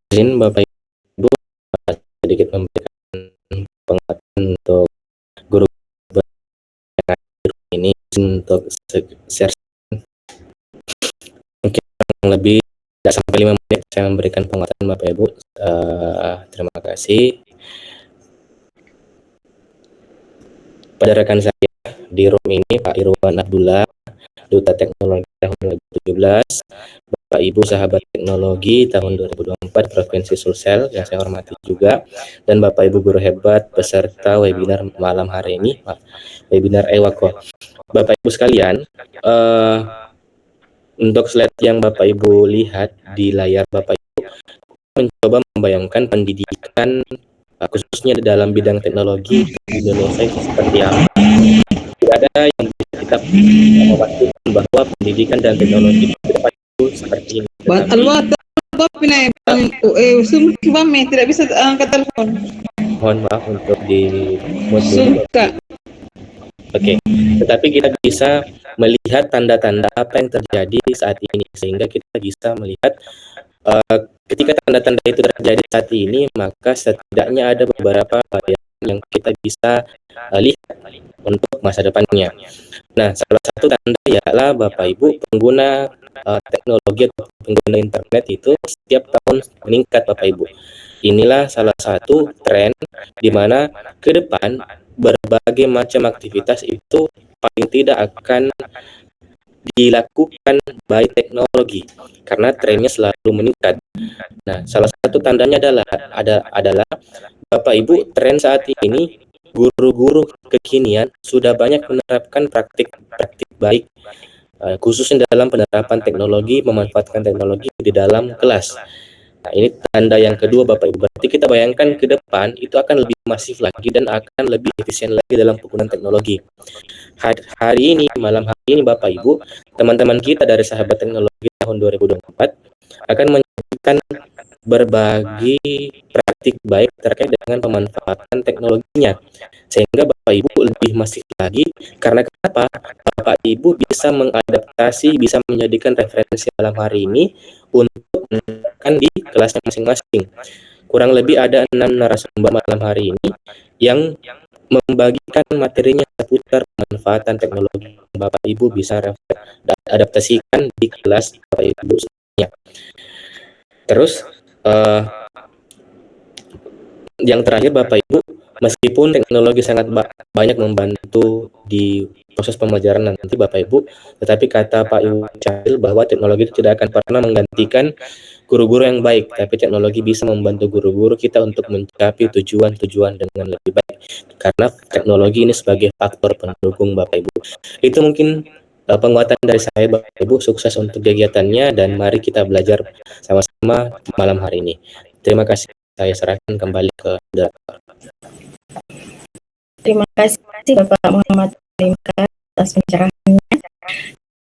izin Bapak Ibu sedikit memberikan penguatan untuk guru ini untuk share mungkin lebih tidak sampai 5 menit saya memberikan penguatan Bapak Ibu. Terima kasih pada rekan saya di room ini, Pak Irwan Abdullah, Duta Teknologi tahun 2017, Bapak Ibu sahabat teknologi tahun 2024 Provinsi Sulsel yang saya hormati juga, dan Bapak Ibu guru hebat peserta webinar malam hari ini, webinar Ewako. Bapak Ibu sekalian, untuk slide yang Bapak Ibu lihat di layar Bapak Ibu mencoba membayangkan pendidikan khususnya di dalam bidang teknologi di Indonesia itu seperti apa. Tidak ada yang bisa kita memastikan bahwa pendidikan dan teknologi ke depan itu seperti ini. Tidak bisa angkat telepon. Mohon maaf untuk di mute dulu. Oke, tetapi kita bisa melihat tanda-tanda apa yang terjadi saat ini sehingga kita bisa melihat ketika tanda-tanda itu terjadi saat ini, maka setidaknya ada beberapa yang kita bisa lihat untuk masa depannya. Nah, salah satu tanda ialah Bapak Ibu pengguna teknologi atau pengguna internet itu setiap tahun meningkat Bapak Ibu. Inilah salah satu tren di mana ke depan berbagai macam aktivitas itu paling tidak akan dilakukan by teknologi karena trennya selalu meningkat. Nah, salah satu tandanya adalah Bapak Ibu, tren saat ini guru-guru kekinian sudah banyak menerapkan praktik-praktik baik khususnya dalam penerapan teknologi, memanfaatkan teknologi di dalam kelas. Nah, ini tanda yang kedua Bapak Ibu. Berarti kita bayangkan ke depan itu akan lebih masif lagi dan akan lebih efisien lagi dalam penggunaan teknologi. Hari ini, malam hari ini Bapak Ibu, teman-teman kita dari Sahabat Teknologi tahun 2024 akan menyajikan berbagai praktik baik terkait dengan pemanfaatan teknologinya sehingga Bapak Ibu lebih masif lagi. Karena kenapa? Bapak Ibu bisa mengadaptasi, bisa menjadikan referensi malam hari ini untuk menerapkan di kelasnya masing-masing. Kurang lebih ada 6 narasumber malam hari ini yang membagikan materinya seputar pemanfaatan teknologi yang Bapak Ibu bisa adaptasikan di kelas Bapak Ibu semuanya. Terus yang terakhir Bapak Ibu, meskipun teknologi sangat banyak membantu di proses pembelajaran nanti Bapak Ibu, tetapi kata Pak Ibu Cahil bahwa teknologi itu tidak akan pernah menggantikan guru-guru yang baik, tapi teknologi bisa membantu guru-guru kita untuk mencapai tujuan-tujuan dengan lebih baik. Karena teknologi ini sebagai faktor pendukung Bapak Ibu. Itu mungkin penguatan dari saya Bapak Ibu, sukses untuk kegiatannya dan mari kita belajar sama-sama malam hari ini. Terima kasih. Saya serahkan kembali ke moderator. Terima kasih Bapak Muhammad Limka atas pencerahannya.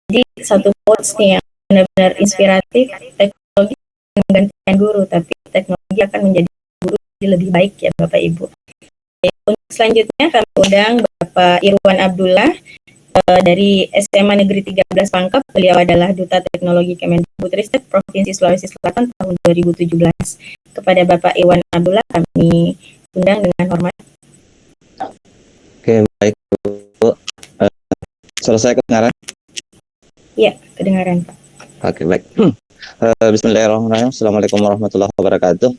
Jadi satu quotes nih yang benar-benar inspiratif, teknologi menggantikan guru, tapi teknologi akan menjadi guru lebih baik ya Bapak Ibu. Untuk selanjutnya kami undang Bapak Irwan Abdullah dari SMA Negeri 13 Pangkep. Beliau adalah Duta Teknologi Kemendikbudristek Provinsi Sulawesi Selatan tahun 2017. Kepada Bapak Irwan Abdullah kami undang dengan hormat. Oke, baik Bu. Selesai kedengaran? Iya, kedengaran Pak. Oke, baik. Bismillahirrahmanirrahim. Assalamualaikum warahmatullahi wabarakatuh.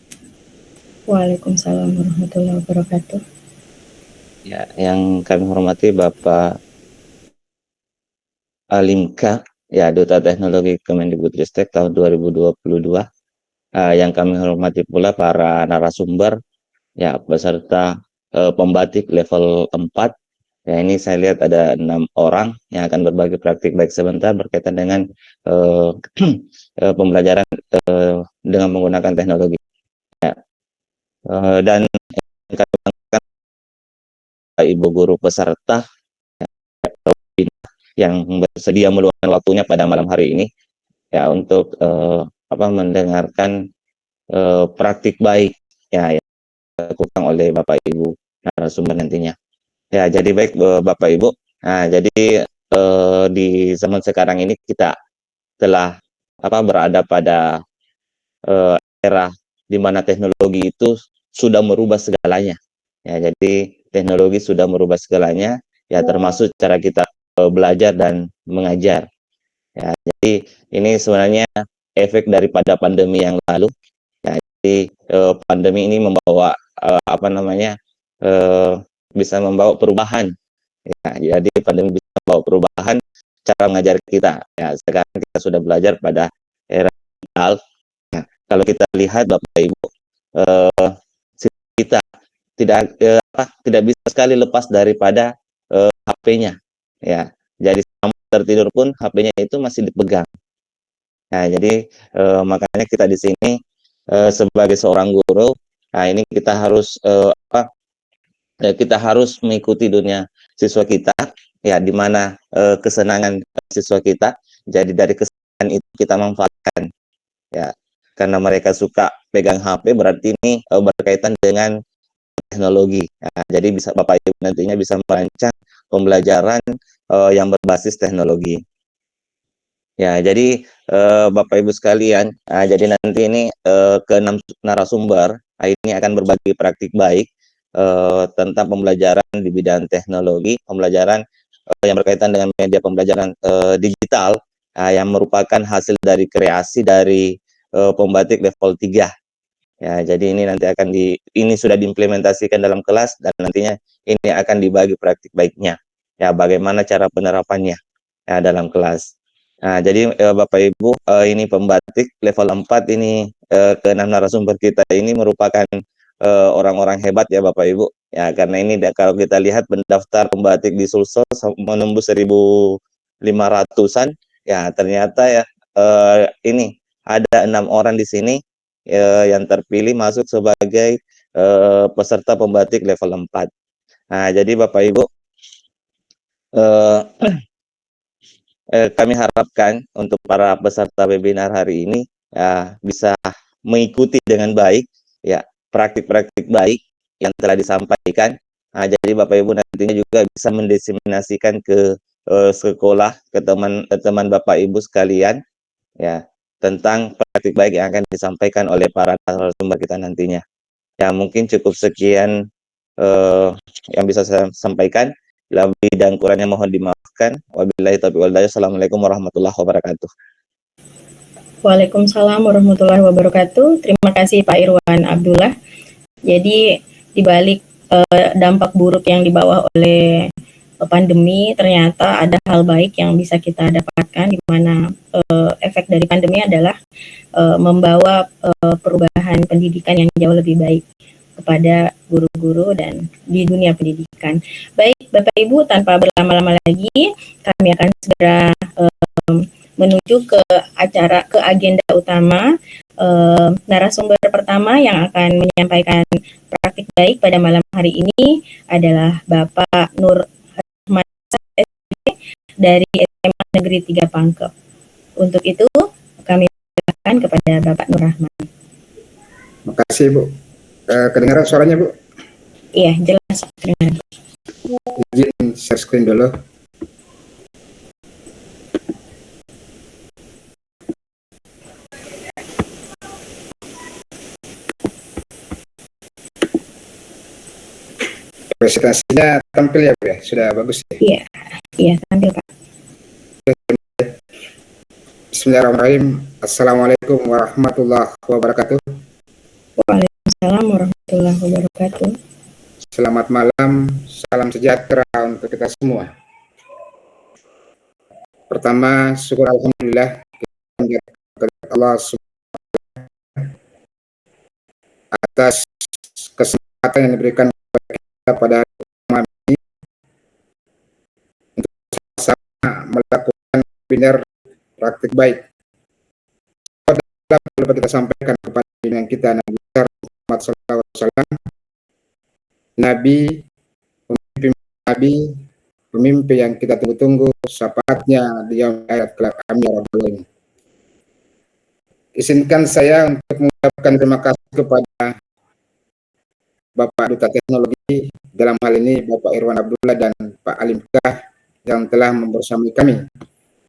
Waalaikumsalam warahmatullahi wabarakatuh. Ya, yang kami hormati Bapak Alimka, ya Duta Teknologi Kemendikbudristek tahun 2022. Yang kami hormati pula para narasumber, ya peserta pembatik level 4. Ya, ini saya lihat ada 6 orang yang akan berbagi praktik baik sebentar berkaitan dengan pembelajaran dengan menggunakan teknologi. Ya. Dan Ibu guru peserta yang bersedia meluangkan waktunya pada malam hari ini ya untuk mendengarkan praktik baik ya yang dilakukan oleh Bapak Ibu narasumber nantinya. Ya, jadi baik Bapak Ibu. Nah, jadi di zaman sekarang ini kita telah berada pada era di mana teknologi itu sudah merubah segalanya. Ya, jadi teknologi sudah merubah segalanya, ya termasuk cara kita belajar dan mengajar. Ya, jadi ini sebenarnya efek daripada pandemi yang lalu. Ya, jadi pandemi ini membawa bisa membawa perubahan. Ya, jadi pandemi bisa membawa perubahan cara mengajar kita. Ya, sekarang kita sudah belajar pada era digital. Nah, kalau kita lihat Bapak Ibu, kita tidak bisa sekali lepas daripada HP-nya. Ya, jadi sampai tertidur pun HP-nya itu masih dipegang. Nah, jadi makanya kita di sini sebagai seorang guru, nah ini kita harus kita harus mengikuti dunia siswa kita, ya di mana kesenangan siswa kita. Jadi dari kesenangan itu kita manfaatkan, ya karena mereka suka pegang HP berarti ini berkaitan dengan teknologi. Nah, jadi bisa Bapak Ibu nantinya bisa merancang pembelajaran yang berbasis teknologi. Ya, jadi Bapak Ibu sekalian, jadi nanti ini ke-6 narasumber ini akan berbagi praktik baik tentang pembelajaran di bidang teknologi, pembelajaran yang berkaitan dengan media pembelajaran digital yang merupakan hasil dari kreasi dari pembatik level 3. Ya, jadi ini nanti ini sudah diimplementasikan dalam kelas dan nantinya ini akan dibagi praktik baiknya. Ya, bagaimana cara penerapannya ya dalam kelas. Nah, jadi Bapak Ibu, ini pembatik level 4 ini ke-6 narasumber kita ini merupakan orang-orang hebat ya Bapak Ibu. Ya, karena ini kalau kita lihat pendaftar pembatik di Sulsel menembus 1.500-an. Ya, ternyata ya ini ada 6 orang di sini yang terpilih masuk sebagai peserta pembatik level 4. Nah, jadi Bapak Ibu, kami harapkan untuk para peserta webinar hari ini ya bisa mengikuti dengan baik ya praktik-praktik baik yang telah disampaikan. Nah, jadi Bapak Ibu nantinya juga bisa mendiseminasikan ke sekolah, ke teman Bapak Ibu sekalian ya tentang praktik baik yang akan disampaikan oleh para narasumber kita nantinya. Ya, mungkin cukup sekian yang bisa saya sampaikan. Lebih dan kurangnya mohon dimaafkan. Wabillahi taufiq wal hidayah. Assalamualaikum warahmatullahi wabarakatuh. Waalaikumsalam warahmatullahi wabarakatuh. Terima kasih Pak Irwan Abdullah. Jadi di balik dampak buruk yang dibawa oleh pandemi, ternyata ada hal baik yang bisa kita dapatkan, di mana efek dari pandemi adalah membawa perubahan pendidikan yang jauh lebih baik kepada guru-guru dan di dunia pendidikan. Baik Bapak Ibu, tanpa berlama-lama lagi, kami akan segera menuju ke agenda utama. Narasumber pertama yang akan menyampaikan praktik baik pada malam hari ini adalah Bapak Nur Rahman dari SMA Negeri 3 Pangkep. Untuk itu kami silakan kepada Bapak Nur Rahman. Terima kasih Bu. Kedengaran suaranya Bu? Iya, jelas kedengaran. Izin share screen dulu. Presentasinya tampil ya Bu ya? Sudah bagus ya? Iya tampil Pak. Bismillahirrahmanirrahim. Assalamualaikum warahmatullahi wabarakatuh. Waalaikumsalam warahmatullahi wabarakatuh. Selamat malam, salam sejahtera untuk kita semua. Pertama, syukur alhamdulillah Allah atas kesempatan yang diberikan kepada kita pada malam ini untuk sama melakukan webinar praktik baik. Dapat kita sampaikan kepada pimpinan kita Nabi Muhammad SAW, Nabi, pemimpin yang kita tunggu-tunggu syafaatnya di yaumil akhirat kelak. Amin ya rabbal alamin. Izinkan saya untuk mengucapkan terima kasih kepada Bapak Duta Teknologi, dalam hal ini Bapak Irwan Abdullah dan Pak Alim Kah yang telah membersamai kami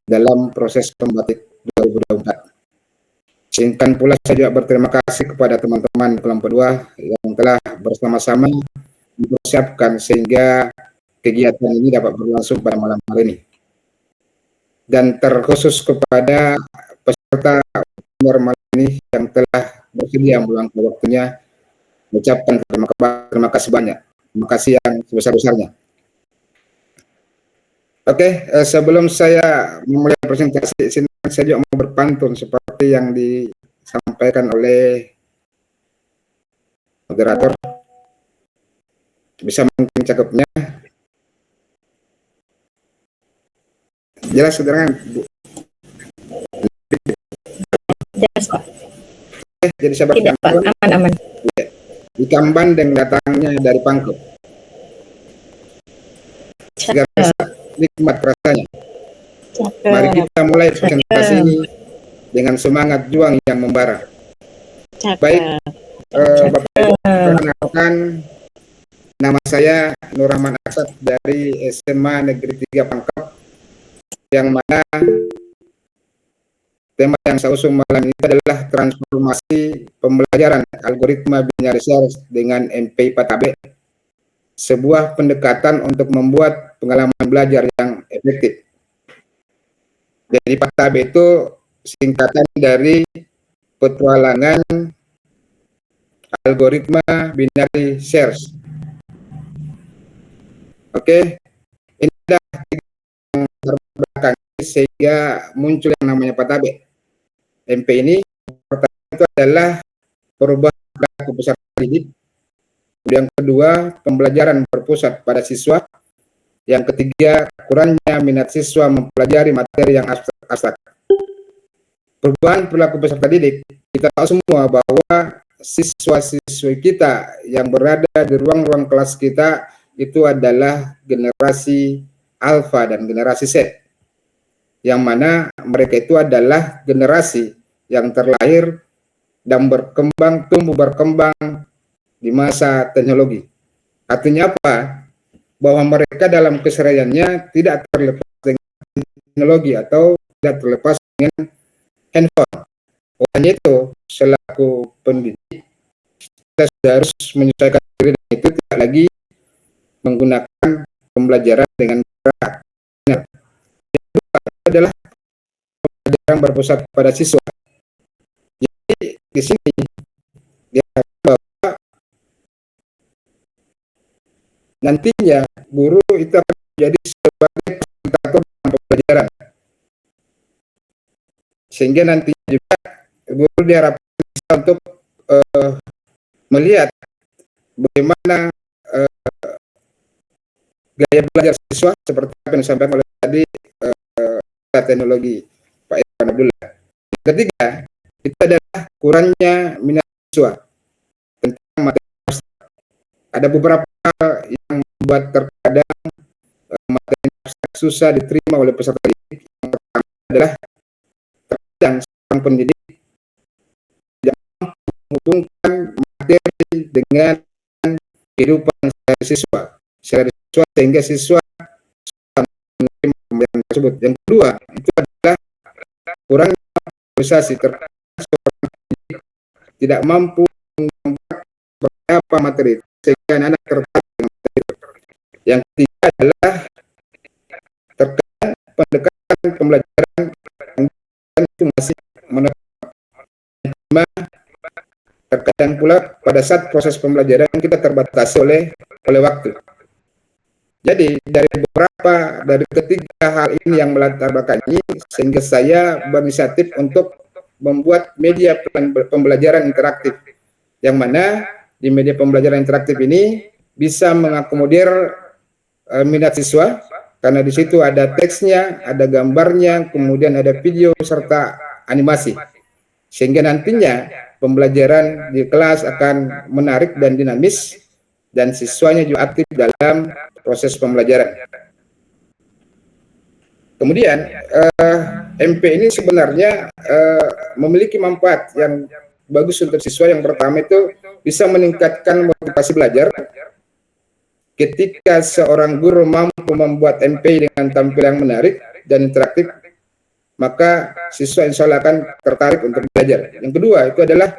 dalam proses pembatik 2024. Izinkan pula saya juga berterima kasih kepada teman-teman kelompok 2 yang telah bersama-sama mempersiapkan sehingga kegiatan ini dapat berlangsung pada malam hari ini. Dan terkhusus kepada peserta webinar malam ini yang telah bersedia meluangkan waktunya, mengucapkan terima kasih banyak. Terima kasih yang sebesar-besarnya. Oke, sebelum saya memulai presentasi, saya juga mau berpantun seperti yang disampaikan oleh moderator. Bisa mungkin cakepnya. Jelas, saudara? Jelas, Pak. Oke, jadi saya Tidak, Pak. Aman. Ikan bandeng datangnya dari Pangkep. Segar nikmat rasanya. Mari kita mulai presentasi ini dengan semangat juang yang membara. Baik, Bapak Ibu, perkenalkan, nama saya Nur Rahman Aksad dari SMA Negeri 3 Pangkep, yang mana tema yang saya usung malam ini adalah transformasi pembelajaran algoritma binary search dengan MP Patabe, sebuah pendekatan untuk membuat pengalaman belajar yang efektif. Jadi Patabe itu singkatan dari petualangan algoritma binary search. Oke, ini adalah yang terbelakang sehingga muncul yang namanya Patabe. MP ini pertama itu adalah perubahan perilaku peserta didik. Yang kedua, pembelajaran berpusat pada siswa. Yang ketiga, kurangnya minat siswa mempelajari materi yang abstrak. Perubahan perilaku peserta didik, kita tahu semua bahwa siswa-siswi kita yang berada di ruang-ruang kelas kita itu adalah generasi Alpha dan generasi Z, yang mana mereka itu adalah generasi yang terlahir dan tumbuh berkembang di masa teknologi. Artinya apa? Bahwa mereka dalam kesehariannya tidak terlepas dengan teknologi atau tidak terlepas dengan handphone. Oleh itu, selaku pendidik, kita sudah harus menyesuaikan diri dengan itu, tidak lagi menggunakan pembelajaran dengan berat. Yang kedua adalah pembelajaran berpusat pada siswa. Jadi di sini diharapkan bahwa nantinya guru itu akan menjadi sebagai fasilitator dalam pembelajaran, sehingga nantinya juga guru diharapkan bisa untuk melihat bagaimana gaya belajar siswa seperti apa yang disampaikan oleh tadi teknologi Pak Irwan Abdullah. Yang ketiga, itu adalah kurangnya minat siswa tentang materi. Ada beberapa hal yang membuat terkadang materi susah diterima oleh peserta didik. Yang pertama adalah terkadang seorang pendidik tidak mampu menghubungkan materi dengan kehidupan siswa sehingga siswa menerima pembelajaran tersebut. Yang kedua, itu adalah kurang improvisasi, terkadang seorang pendidik tidak mampu membuat beberapa materi sehingga anak-anak tertarik dengan materi. Yang ketiga adalah terkadang pendekatan pembelajaran itu masih menetap. Yang kelima, terkadang pula pada saat proses pembelajaran kita terbatasi oleh waktu. Jadi dari ketiga hal ini yang melatar belakangi sehingga saya berinisiatif untuk membuat media pembelajaran interaktif, yang mana di media pembelajaran interaktif ini bisa mengakomodir minat siswa, karena di situ ada teksnya, ada gambarnya, kemudian ada video serta animasi, sehingga nantinya pembelajaran di kelas akan menarik dan dinamis, dan siswanya juga aktif dalam proses pembelajaran. Kemudian MP ini sebenarnya memiliki manfaat yang bagus untuk siswa. Yang pertama itu bisa meningkatkan motivasi belajar. Ketika seorang guru mampu membuat MP dengan tampilan menarik dan interaktif, maka siswa insya Allah akan tertarik untuk belajar. Yang kedua itu adalah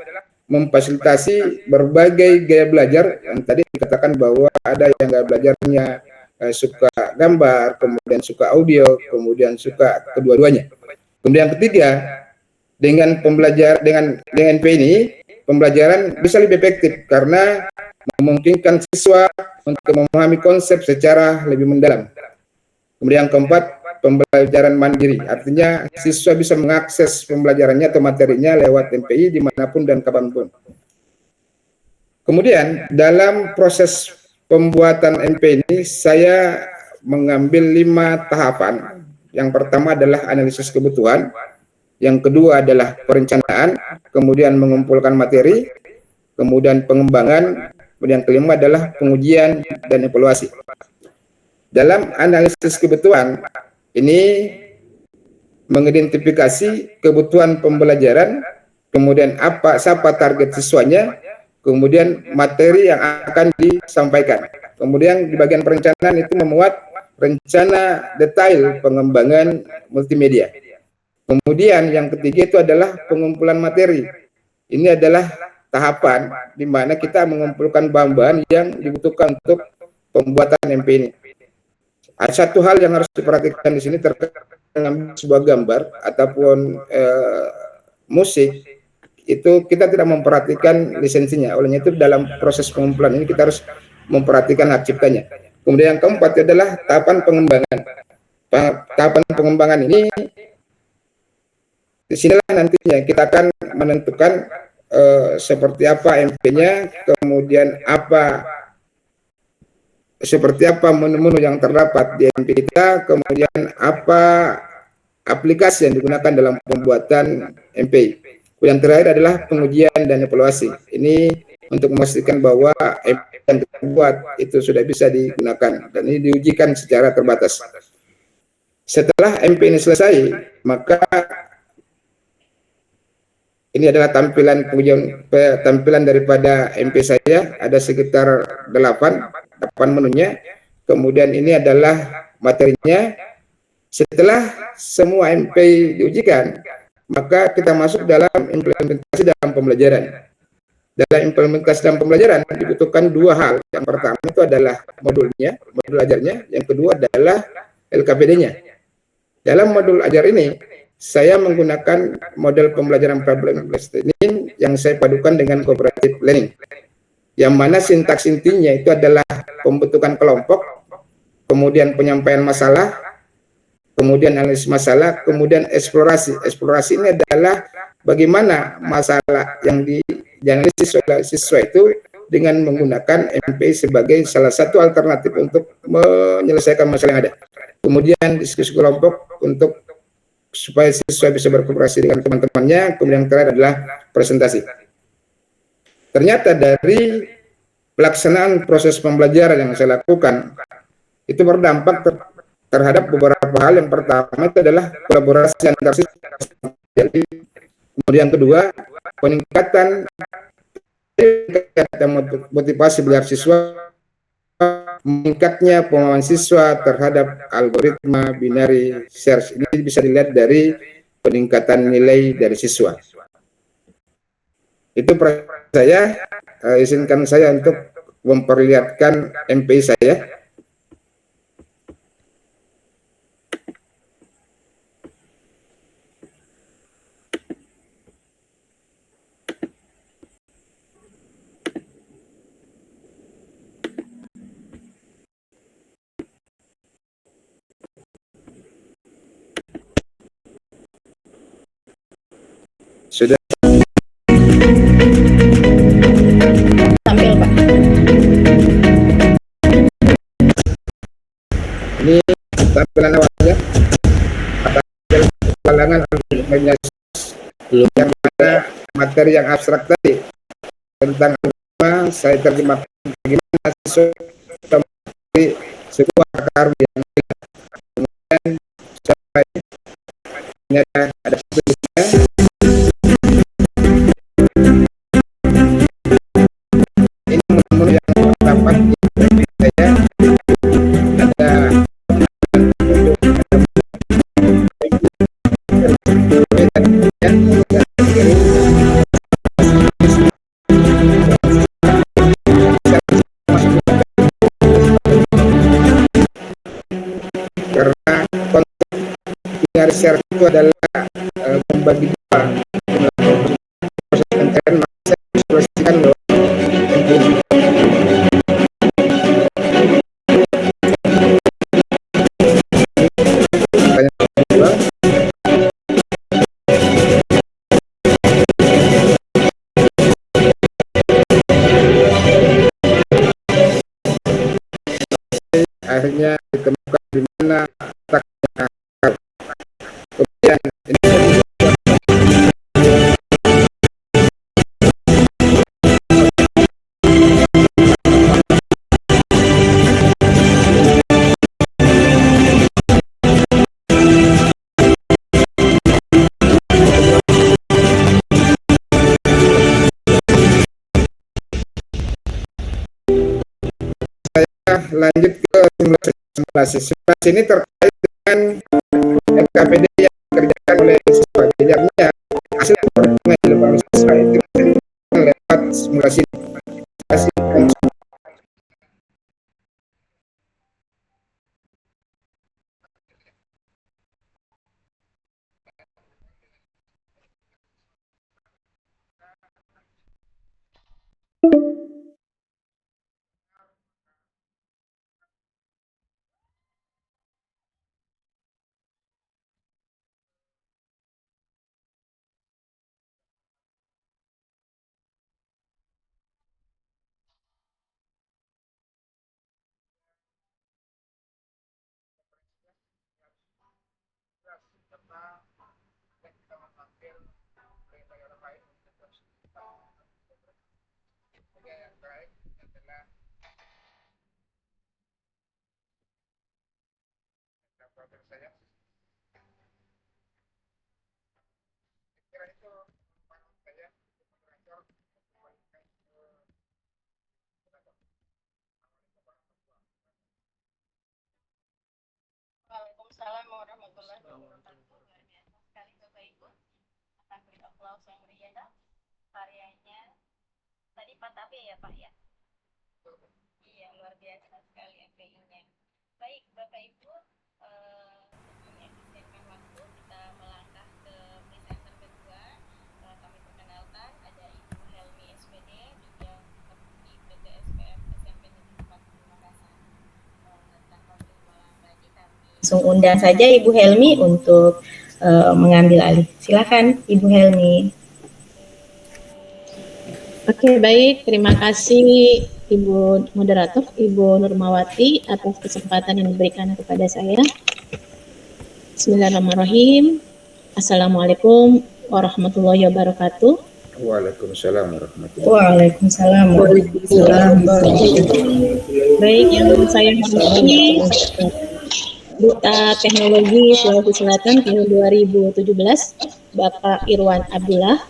memfasilitasi berbagai gaya belajar yang tadi dikatakan bahwa ada yang gaya belajarnya suka gambar, kemudian suka audio, kemudian suka kedua-duanya. Kemudian yang ketiga, dengan NP ini pembelajaran bisa lebih efektif karena memungkinkan siswa untuk memahami konsep secara lebih mendalam. Kemudian yang keempat, pembelajaran mandiri, artinya siswa bisa mengakses pembelajarannya atau materinya lewat MPI dimanapun dan kapanpun. Kemudian dalam proses pembuatan MP ini saya mengambil 5 tahapan. Yang pertama adalah analisis kebutuhan, yang kedua adalah perencanaan, kemudian mengumpulkan materi, kemudian pengembangan, kemudian yang kelima adalah pengujian dan evaluasi. Dalam analisis kebutuhan ini mengidentifikasi kebutuhan pembelajaran, kemudian siapa target siswanya, kemudian materi yang akan disampaikan. Kemudian di bagian perencanaan itu memuat rencana detail pengembangan multimedia. Kemudian yang ketiga itu adalah pengumpulan materi. Ini adalah tahapan di mana kita mengumpulkan bahan-bahan yang dibutuhkan untuk pembuatan MP ini. Ada satu hal yang harus diperhatikan di sini terkait dengan sebuah gambar ataupun musik, itu kita tidak memperhatikan lisensinya. Olehnya itu dalam proses pengumpulan ini kita harus memperhatikan hak ciptanya. Kemudian yang keempat adalah tahapan pengembangan. Tahapan pengembangan ini disinilah nantinya kita akan menentukan seperti apa MP-nya, kemudian seperti apa menu-menu yang terdapat di MP kita, kemudian apa aplikasi yang digunakan dalam pembuatan MP. Yang terakhir adalah pengujian dan evaluasi. Ini untuk memastikan bahwa MP yang kita buat itu sudah bisa digunakan dan ini diujikan secara terbatas. Setelah MP ini selesai, maka ini adalah tampilan daripada MP saya, ada sekitar 8 menunya. Kemudian ini adalah materinya. Setelah semua MP diujikan, maka kita masuk dalam implementasi dalam pembelajaran. Dalam implementasi dalam pembelajaran dibutuhkan 2 hal. Yang pertama itu adalah modul ajarnya. Yang kedua adalah LKPD-nya. Dalam modul ajar ini, saya menggunakan model pembelajaran problem-based learning yang saya padukan dengan cooperative learning. Yang mana sintaks intinya itu adalah pembentukan kelompok, kemudian penyampaian masalah, kemudian analisis masalah, kemudian eksplorasi. Eksplorasi ini adalah bagaimana masalah yang dianalisis oleh siswa itu dengan menggunakan MP sebagai salah satu alternatif untuk menyelesaikan masalah yang ada. Kemudian diskusi kelompok untuk supaya siswa bisa berkooperasi dengan teman-temannya. Kemudian yang terakhir adalah presentasi. Ternyata dari pelaksanaan proses pembelajaran yang saya lakukan itu berdampak terhadap beberapa hal. Yang pertama itu adalah kolaborasi antar siswa. Kemudian yang kedua, peningkatan motivasi belajar siswa, meningkatnya pemahaman siswa terhadap algoritma binary search. Ini bisa dilihat dari peningkatan nilai dari siswa. Itu saya, izinkan saya untuk memperlihatkan MP saya. Sudah Tampil, Pak. ini tampilan awalnya. Kalangan yang mana materi yang abstrak tadi tentang agama saya terjemahkan bagaimana sesuai sebuah akar yang kemudian sampai ada tulisnya. Ini menu yang terdapat di saya ada share itu adalah membagi dua proses pencarian, maka saya ekspresikan lewat emoji. Pertanyaan kedua, akhirnya ditemukan di mana letaknya akar. Kemudian ini lanjut ke simulasi. Simulasi ini terkait dengan LKPD yang dikerjakan oleh siswa. Jadi artinya hasil perhitungan di lubang siswa itu lewat simulasi. Waalaikumsalam warahmatullahi wabarakatuh. Luar biasa sekali Bapak Ibu. Akan beri aplaus yang meriah. Karyanya tadi Pak Tabe ya Pak ya? Iya, luar biasa sekali FPI-nya. Baik Bapak Ibu, sebelum efisienkan waktu kita melangkah ke presenter kedua. Kami perkenalkan ada Ibu Helmi SPD, juga di PT SPM SMP Negeri 40 Makassar. Tanpa berlama-lama kami langsung undang saja Ibu Helmi untuk mengambil alih. Silakan Ibu Helmi. Oke, baik. Terima kasih Ibu Moderator, Ibu Nurmawati atas kesempatan yang diberikan kepada saya. Bismillahirrahmanirrahim. Assalamualaikum warahmatullahi wabarakatuh. Waalaikumsalam warahmatullahi Waalaikumsalam. Baik, yang saya hormati Duta Teknologi Sulawesi Selatan tahun 2017, Bapak Irwan Abdullah.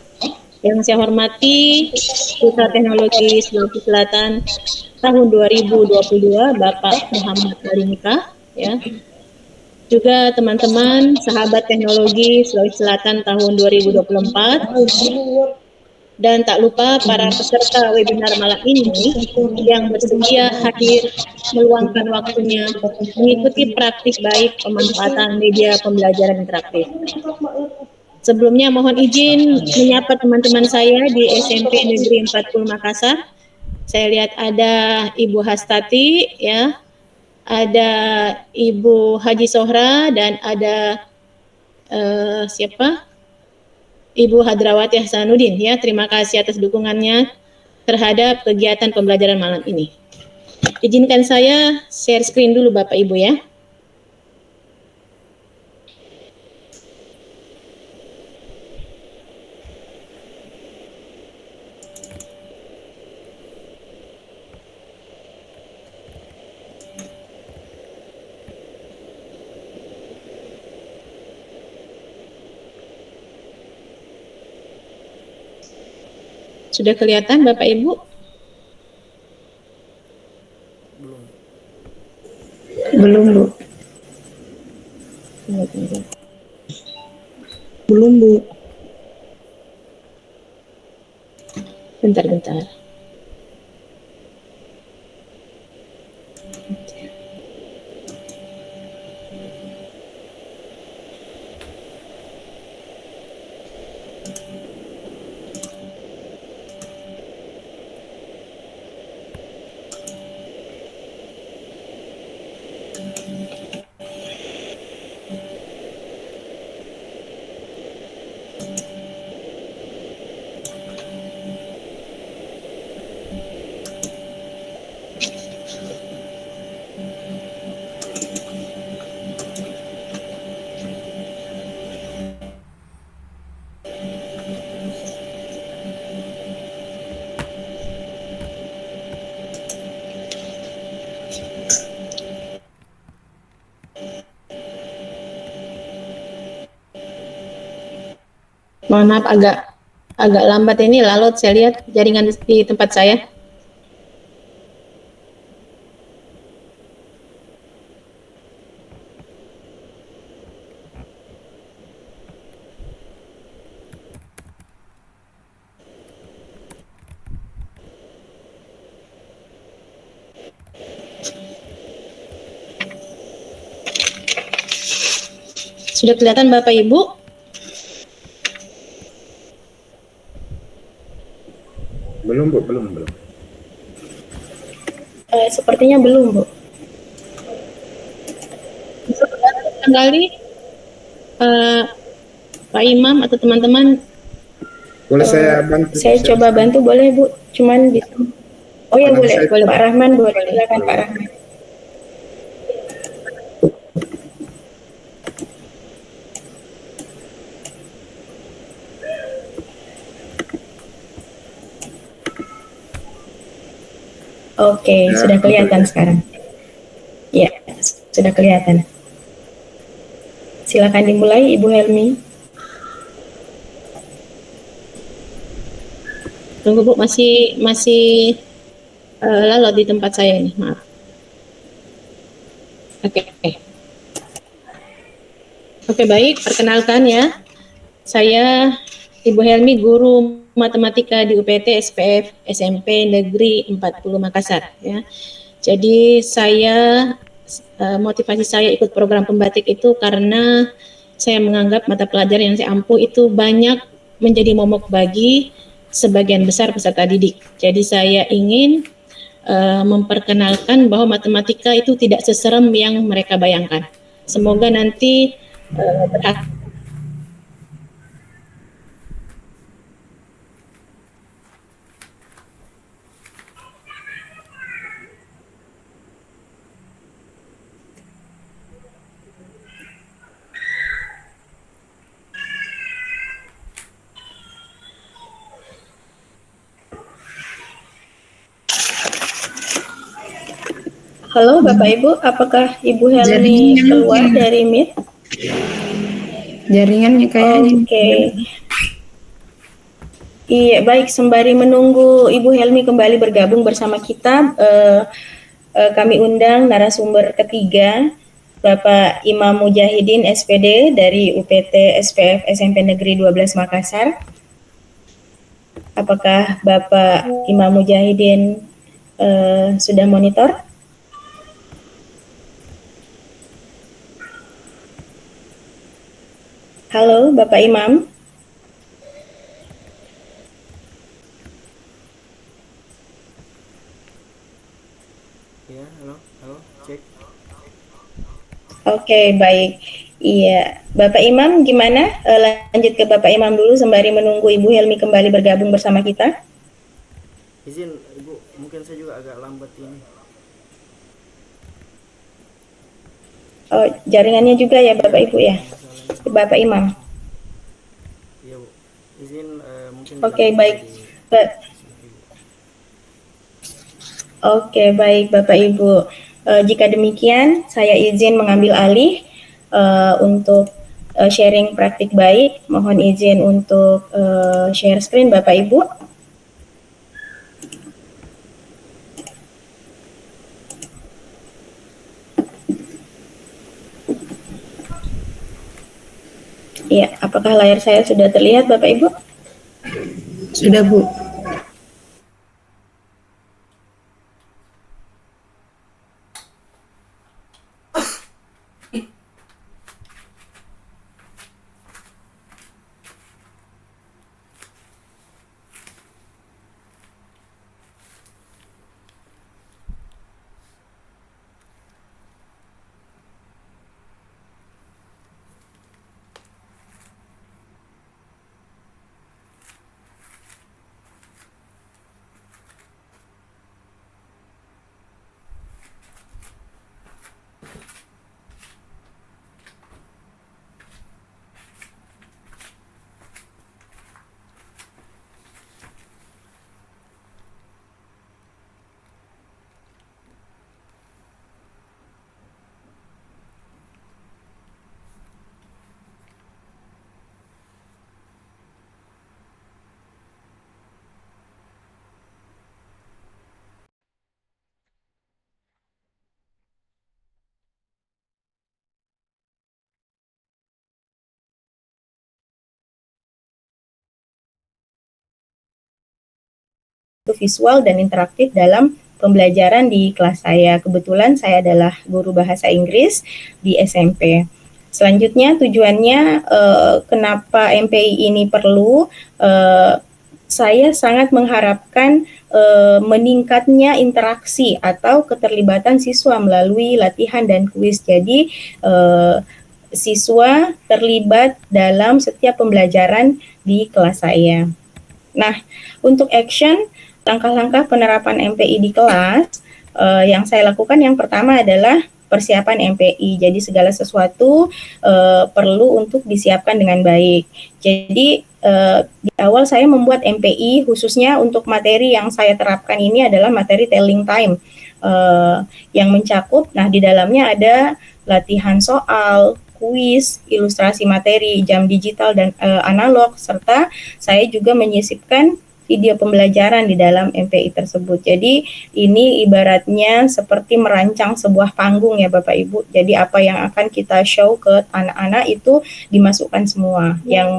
Yang saya hormati Duta Teknologi Sulawesi Selatan tahun 2022, Bapak Muhammad Malimka, ya. Juga teman-teman sahabat teknologi Sulawesi Selatan tahun 2024, dan tak lupa para peserta webinar malam ini yang bersedia hadir meluangkan waktunya mengikuti praktik baik pemanfaatan media pembelajaran interaktif. Sebelumnya mohon izin menyapa teman-teman saya di SMP Negeri 40 Makassar. Saya lihat ada Ibu Hastati, ya, ada Ibu Haji Sohra, dan ada siapa? Ibu Hadrawati Hasanuddin, ya. Terima kasih atas dukungannya terhadap kegiatan pembelajaran malam ini. Izinkan saya share screen dulu Bapak Ibu, ya. Sudah kelihatan Bapak Ibu? Belum, Bu. Belum, Bu. Bentar. Mohon maaf agak lambat ini lalut, saya lihat jaringan di tempat saya. Sudah kelihatan Bapak Ibu? Belum Bu, belum. Sepertinya belum, Bu. Kembali Pak Imam atau teman-teman. Boleh saya bantu? Saya coba bantu, boleh Bu? Cuman bisa. Oh ya, Apalagi boleh. saya- Boleh Pak Rahman, boleh. Silakan Pak Rahman. Oke, Ya, sudah kelihatan sekarang. Ya, sudah kelihatan. Silakan dimulai, Ibu Helmi. Tunggu Bu, masih lalut di tempat saya ini, maaf. Oke, baik, perkenalkan ya. Saya Ibu Helmi, guru matematika di UPT SPF SMP Negeri 40 Makassar ya. Jadi motivasi saya ikut program pembatik itu karena saya menganggap mata pelajaran yang saya ampuh itu banyak menjadi momok bagi sebagian besar peserta didik. Jadi saya ingin memperkenalkan bahwa matematika itu tidak seserem yang mereka bayangkan. Semoga nanti Halo Bapak Ibu, apakah Ibu Helmi Jaringannya keluar mungkin. dari Meet? Jaringannya kayaknya. Oke. Iya, baik. Sembari menunggu Ibu Helmi kembali bergabung bersama kita, kami undang narasumber ketiga, Bapak Imam Mujahidin SPD dari UPT SPF SMP Negeri 12 Makassar. Apakah Bapak Imam Mujahidin sudah monitor? Halo, Bapak Imam. Ya, halo, cek. Oke, baik. Iya, Bapak Imam gimana? Lanjut ke Bapak Imam dulu sembari menunggu Ibu Helmi kembali bergabung bersama kita. Izin Ibu, mungkin saya juga agak lambat ini. Oh, jaringannya juga ya Bapak Ibu ya, Bapak Imam. Iya Bu, izin mungkin Oke, baik. Oke, baik Bapak Ibu. Jika demikian, saya izin mengambil alih untuk sharing praktik baik. Mohon izin untuk share screen Bapak Ibu. Iya, apakah layar saya sudah terlihat Bapak Ibu? Sudah Bu. visual dan interaktif dalam pembelajaran di kelas saya. Kebetulan saya adalah guru bahasa Inggris di SMP. Selanjutnya tujuannya kenapa MPI ini perlu, saya sangat mengharapkan meningkatnya interaksi atau keterlibatan siswa melalui latihan dan kuis. Jadi siswa terlibat dalam setiap pembelajaran di kelas saya. Nah, untuk action, langkah-langkah penerapan MPI di kelas yang saya lakukan yang pertama adalah persiapan MPI. Jadi segala sesuatu perlu untuk disiapkan dengan baik. Jadi di awal saya membuat MPI khususnya untuk materi yang saya terapkan ini adalah materi telling time yang mencakup, nah di dalamnya ada latihan soal, kuis, ilustrasi materi, jam digital dan analog, serta saya juga menyisipkan video pembelajaran di dalam MPI tersebut. Jadi ini ibaratnya seperti merancang sebuah panggung ya Bapak Ibu. Jadi apa yang akan kita show ke anak-anak itu dimasukkan semua. Yang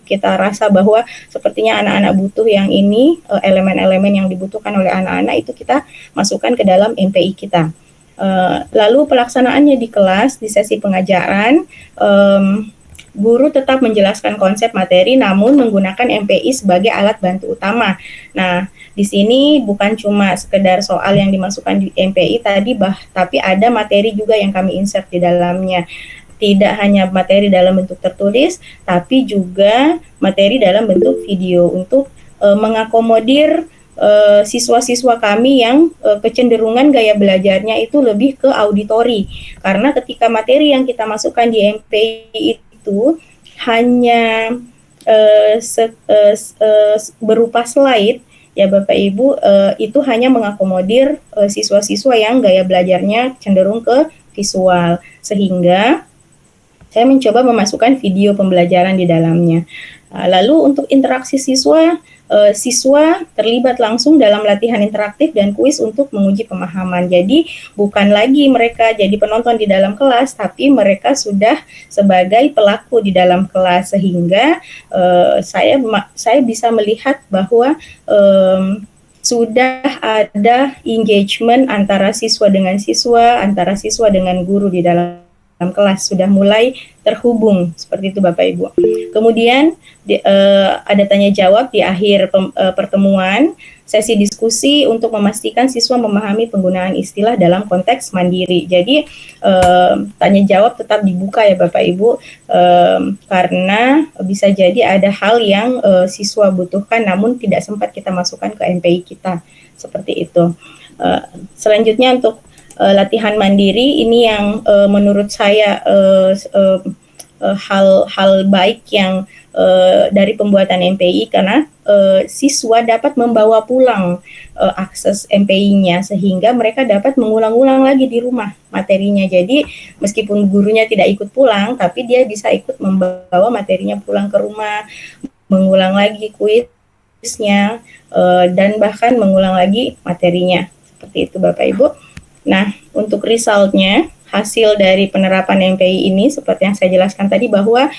kita rasa bahwa sepertinya anak-anak butuh yang ini, elemen-elemen yang dibutuhkan oleh anak-anak itu kita masukkan ke dalam MPI kita. Lalu pelaksanaannya di kelas, di sesi pengajaran, guru tetap menjelaskan konsep materi namun menggunakan MPI sebagai alat bantu utama. Nah, di sini bukan cuma sekedar soal yang dimasukkan di MPI tadi, tapi ada materi juga yang kami insert di dalamnya. Tidak hanya materi dalam bentuk tertulis, tapi juga materi dalam bentuk video untuk mengakomodir siswa-siswa kami yang kecenderungan gaya belajarnya itu lebih ke auditori. Karena ketika materi yang kita masukkan di MPI itu hanya berupa slide ya Bapak Ibu, itu hanya mengakomodir siswa-siswa yang gaya belajarnya cenderung ke visual, sehingga saya mencoba memasukkan video pembelajaran di dalamnya. Lalu untuk interaksi siswa, siswa terlibat langsung dalam latihan interaktif dan kuis untuk menguji pemahaman. Jadi bukan lagi mereka jadi penonton di dalam kelas, tapi mereka sudah sebagai pelaku di dalam kelas, sehingga saya bisa melihat bahwa sudah ada engagement antara siswa dengan siswa, antara siswa dengan guru di dalam kelas, sudah mulai terhubung seperti itu Bapak Ibu. Kemudian ada tanya jawab di akhir pertemuan, sesi diskusi untuk memastikan siswa memahami penggunaan istilah dalam konteks mandiri. Jadi tanya jawab tetap dibuka ya Bapak Ibu, karena bisa jadi ada hal yang siswa butuhkan namun tidak sempat kita masukkan ke MPI kita, seperti itu. Selanjutnya untuk latihan mandiri ini yang menurut saya hal baik yang dari pembuatan MPI, karena siswa dapat membawa pulang akses MPI-nya sehingga mereka dapat mengulang-ulang lagi di rumah materinya. Jadi meskipun gurunya tidak ikut pulang, tapi dia bisa ikut membawa materinya pulang ke rumah, mengulang lagi kuisnya, dan bahkan mengulang lagi materinya. Seperti itu Bapak Ibu. Nah, untuk resultnya, hasil dari penerapan MPI ini seperti yang saya jelaskan tadi, bahwa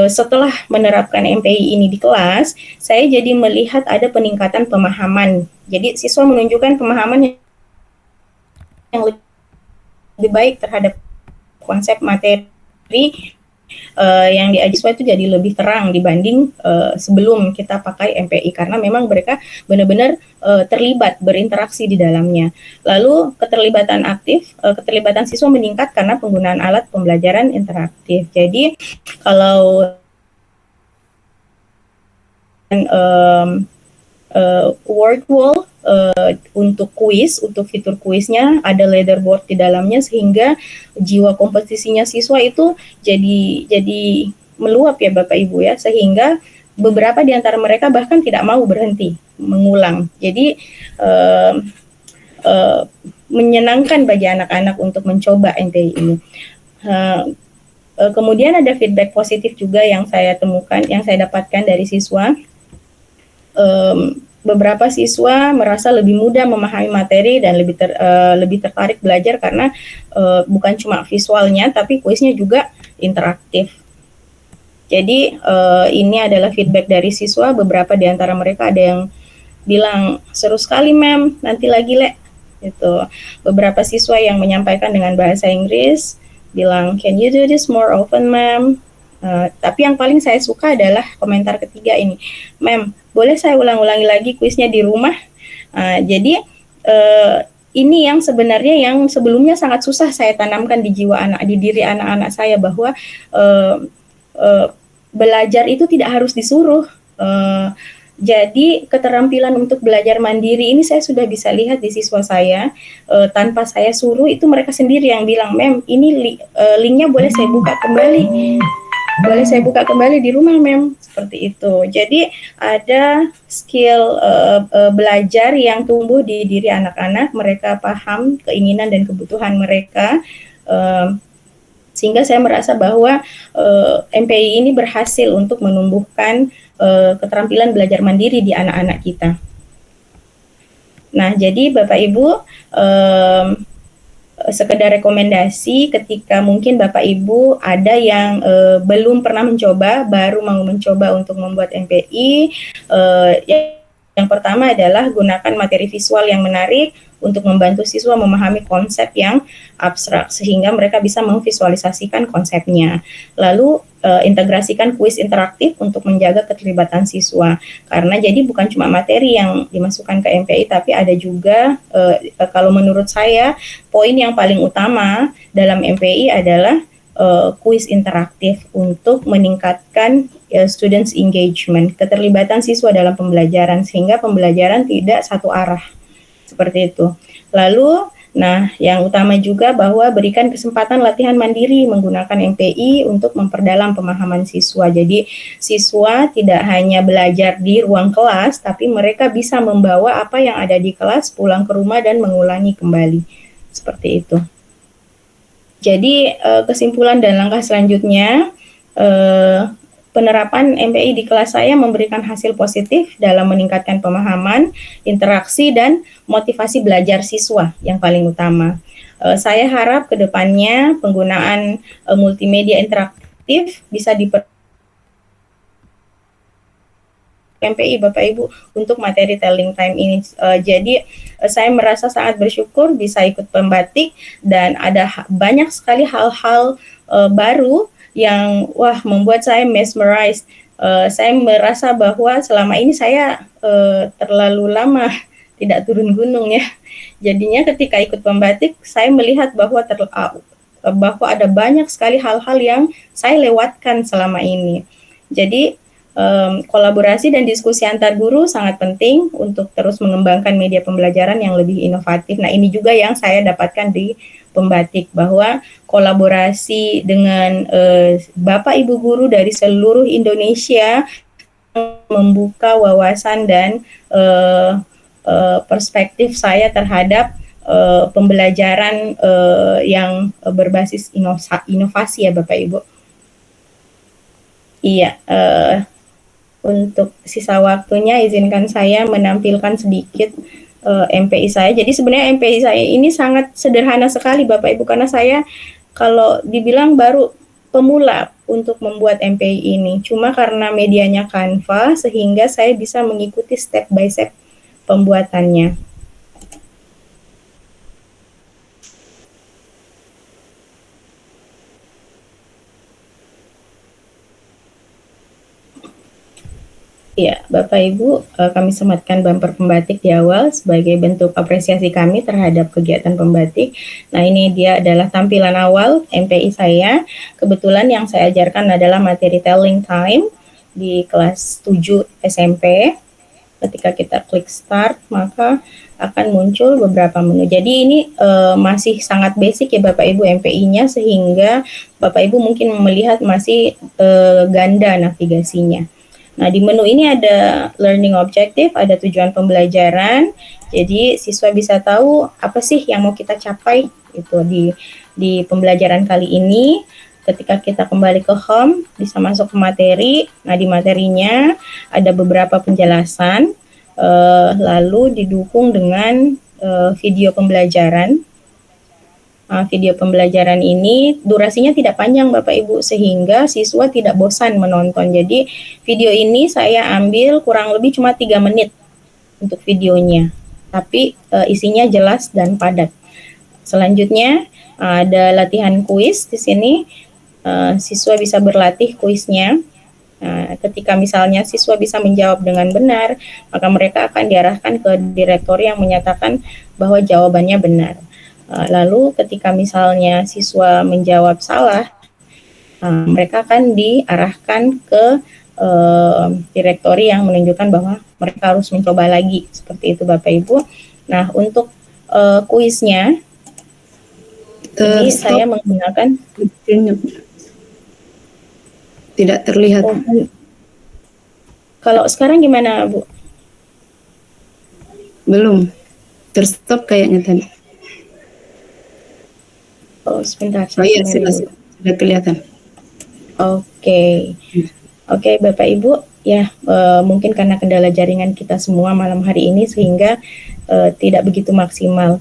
setelah menerapkan MPI ini di kelas, saya jadi melihat ada peningkatan pemahaman. Jadi siswa menunjukkan pemahaman yang lebih baik terhadap konsep materi yang diajar itu jadi lebih terang dibanding sebelum kita pakai MPI, karena memang mereka benar-benar terlibat, berinteraksi di dalamnya. Lalu keterlibatan aktif, keterlibatan siswa meningkat karena penggunaan alat pembelajaran interaktif. Jadi kalau word wall untuk kuis, untuk fitur kuisnya ada leaderboard di dalamnya, sehingga jiwa kompetisinya siswa itu jadi meluap ya Bapak Ibu ya, sehingga beberapa di antara mereka bahkan tidak mau berhenti mengulang. Jadi menyenangkan bagi anak-anak untuk mencoba MPI ini. Kemudian ada feedback positif juga yang saya temukan, yang saya dapatkan dari siswa. Beberapa siswa merasa lebih mudah memahami materi dan lebih tertarik belajar karena bukan cuma visualnya, tapi kuisnya juga interaktif. Jadi ini adalah feedback dari siswa. Beberapa di antara mereka ada yang bilang seru sekali mem, nanti lagi le. Itu beberapa siswa yang menyampaikan dengan bahasa Inggris bilang can you do this more often mem. Tapi yang paling saya suka adalah komentar ketiga ini, mem boleh saya ulang-ulangi lagi kuisnya di rumah. Jadi ini yang sebenarnya yang sebelumnya sangat susah saya tanamkan di diri anak-anak saya, bahwa belajar itu tidak harus disuruh. Jadi keterampilan untuk belajar mandiri ini saya sudah bisa lihat di siswa saya, tanpa saya suruh itu mereka sendiri yang bilang, mem ini linknya boleh saya buka kembali di rumah mem, seperti itu. Jadi ada skill belajar yang tumbuh di diri anak-anak, mereka paham keinginan dan kebutuhan mereka, sehingga saya merasa bahwa MPI ini berhasil untuk menumbuhkan keterampilan belajar mandiri di anak-anak kita. Nah, jadi Bapak Ibu, sekedar rekomendasi ketika mungkin Bapak Ibu ada yang belum pernah mencoba, baru mau mencoba untuk membuat MPI, yang pertama adalah gunakan materi visual yang menarik untuk membantu siswa memahami konsep yang abstrak sehingga mereka bisa memvisualisasikan konsepnya. Lalu integrasikan kuis interaktif untuk menjaga keterlibatan siswa. Karena jadi bukan cuma materi yang dimasukkan ke MPI, tapi ada juga kalau menurut saya poin yang paling utama dalam MPI adalah kuis interaktif untuk meningkatkan students engagement, keterlibatan siswa dalam pembelajaran sehingga pembelajaran tidak satu arah. Seperti itu. Lalu, yang utama juga bahwa berikan kesempatan latihan mandiri menggunakan MPI untuk memperdalam pemahaman siswa. Jadi, siswa tidak hanya belajar di ruang kelas, tapi mereka bisa membawa apa yang ada di kelas pulang ke rumah dan mengulangi kembali. Seperti itu. Jadi, kesimpulan dan langkah selanjutnya, penerapan MPI di kelas saya memberikan hasil positif dalam meningkatkan pemahaman, interaksi, dan motivasi belajar siswa yang paling utama. Saya harap ke depannya penggunaan multimedia interaktif bisa MPI Bapak Ibu untuk materi telling time ini. Jadi saya merasa sangat bersyukur bisa ikut pembatik dan ada banyak sekali hal-hal baru yang membuat saya mesmerized. Saya merasa bahwa selama ini saya terlalu lama tidak turun gunung ya. Jadinya ketika ikut pembatik saya melihat bahwa ada banyak sekali hal-hal yang saya lewatkan selama ini. Jadi kolaborasi dan diskusi antar guru sangat penting untuk terus mengembangkan media pembelajaran yang lebih inovatif. Nah, ini juga yang saya dapatkan di pembatik, bahwa kolaborasi dengan Bapak Ibu guru dari seluruh Indonesia membuka wawasan dan perspektif saya terhadap pembelajaran yang berbasis inovasi ya Bapak Ibu. Iya, untuk sisa waktunya izinkan saya menampilkan sedikit MPI saya. Jadi sebenarnya MPI saya ini sangat sederhana sekali Bapak Ibu, karena saya kalau dibilang baru pemula untuk membuat MPI ini. Cuma karena medianya Canva sehingga saya bisa mengikuti step by step pembuatannya. Ya, Bapak Ibu, kami sematkan bumper pembatik di awal sebagai bentuk apresiasi kami terhadap kegiatan pembatik. Nah, ini dia adalah tampilan awal MPI saya. Kebetulan yang saya ajarkan adalah materi telling time di kelas 7 SMP. Ketika kita klik start, maka akan muncul beberapa menu. Jadi ini masih sangat basic ya Bapak Ibu MPI-nya, sehingga Bapak Ibu mungkin melihat masih ganda navigasinya. Nah, di menu ini ada learning objective, ada tujuan pembelajaran. Jadi siswa bisa tahu apa sih yang mau kita capai itu di pembelajaran kali ini. Ketika kita kembali ke home, bisa masuk ke materi. Nah, di materinya ada beberapa penjelasan, lalu didukung dengan video pembelajaran. Video pembelajaran ini durasinya tidak panjang Bapak Ibu, sehingga siswa tidak bosan menonton. Jadi video ini saya ambil kurang lebih cuma 3 menit. untuk videonya, tapi isinya jelas dan padat. Selanjutnya ada latihan kuis di sini. Siswa bisa berlatih kuisnya. Ketika misalnya siswa bisa menjawab dengan benar, maka mereka akan diarahkan ke direktur yang menyatakan bahwa jawabannya benar. Lalu ketika misalnya siswa menjawab salah, mereka akan diarahkan ke direktori yang menunjukkan bahwa mereka harus mencoba lagi. Seperti itu Bapak Ibu. Nah, untuk kuisnya, ini saya menggunakan tidak terlihat. Kalau sekarang gimana, Bu? Belum. Terstop kayaknya tadi. Oh, sebentar. Oh iya, sudah kelihatan. Oke. Oke, Bapak Ibu, ya mungkin karena kendala jaringan kita semua malam hari ini sehingga tidak begitu maksimal.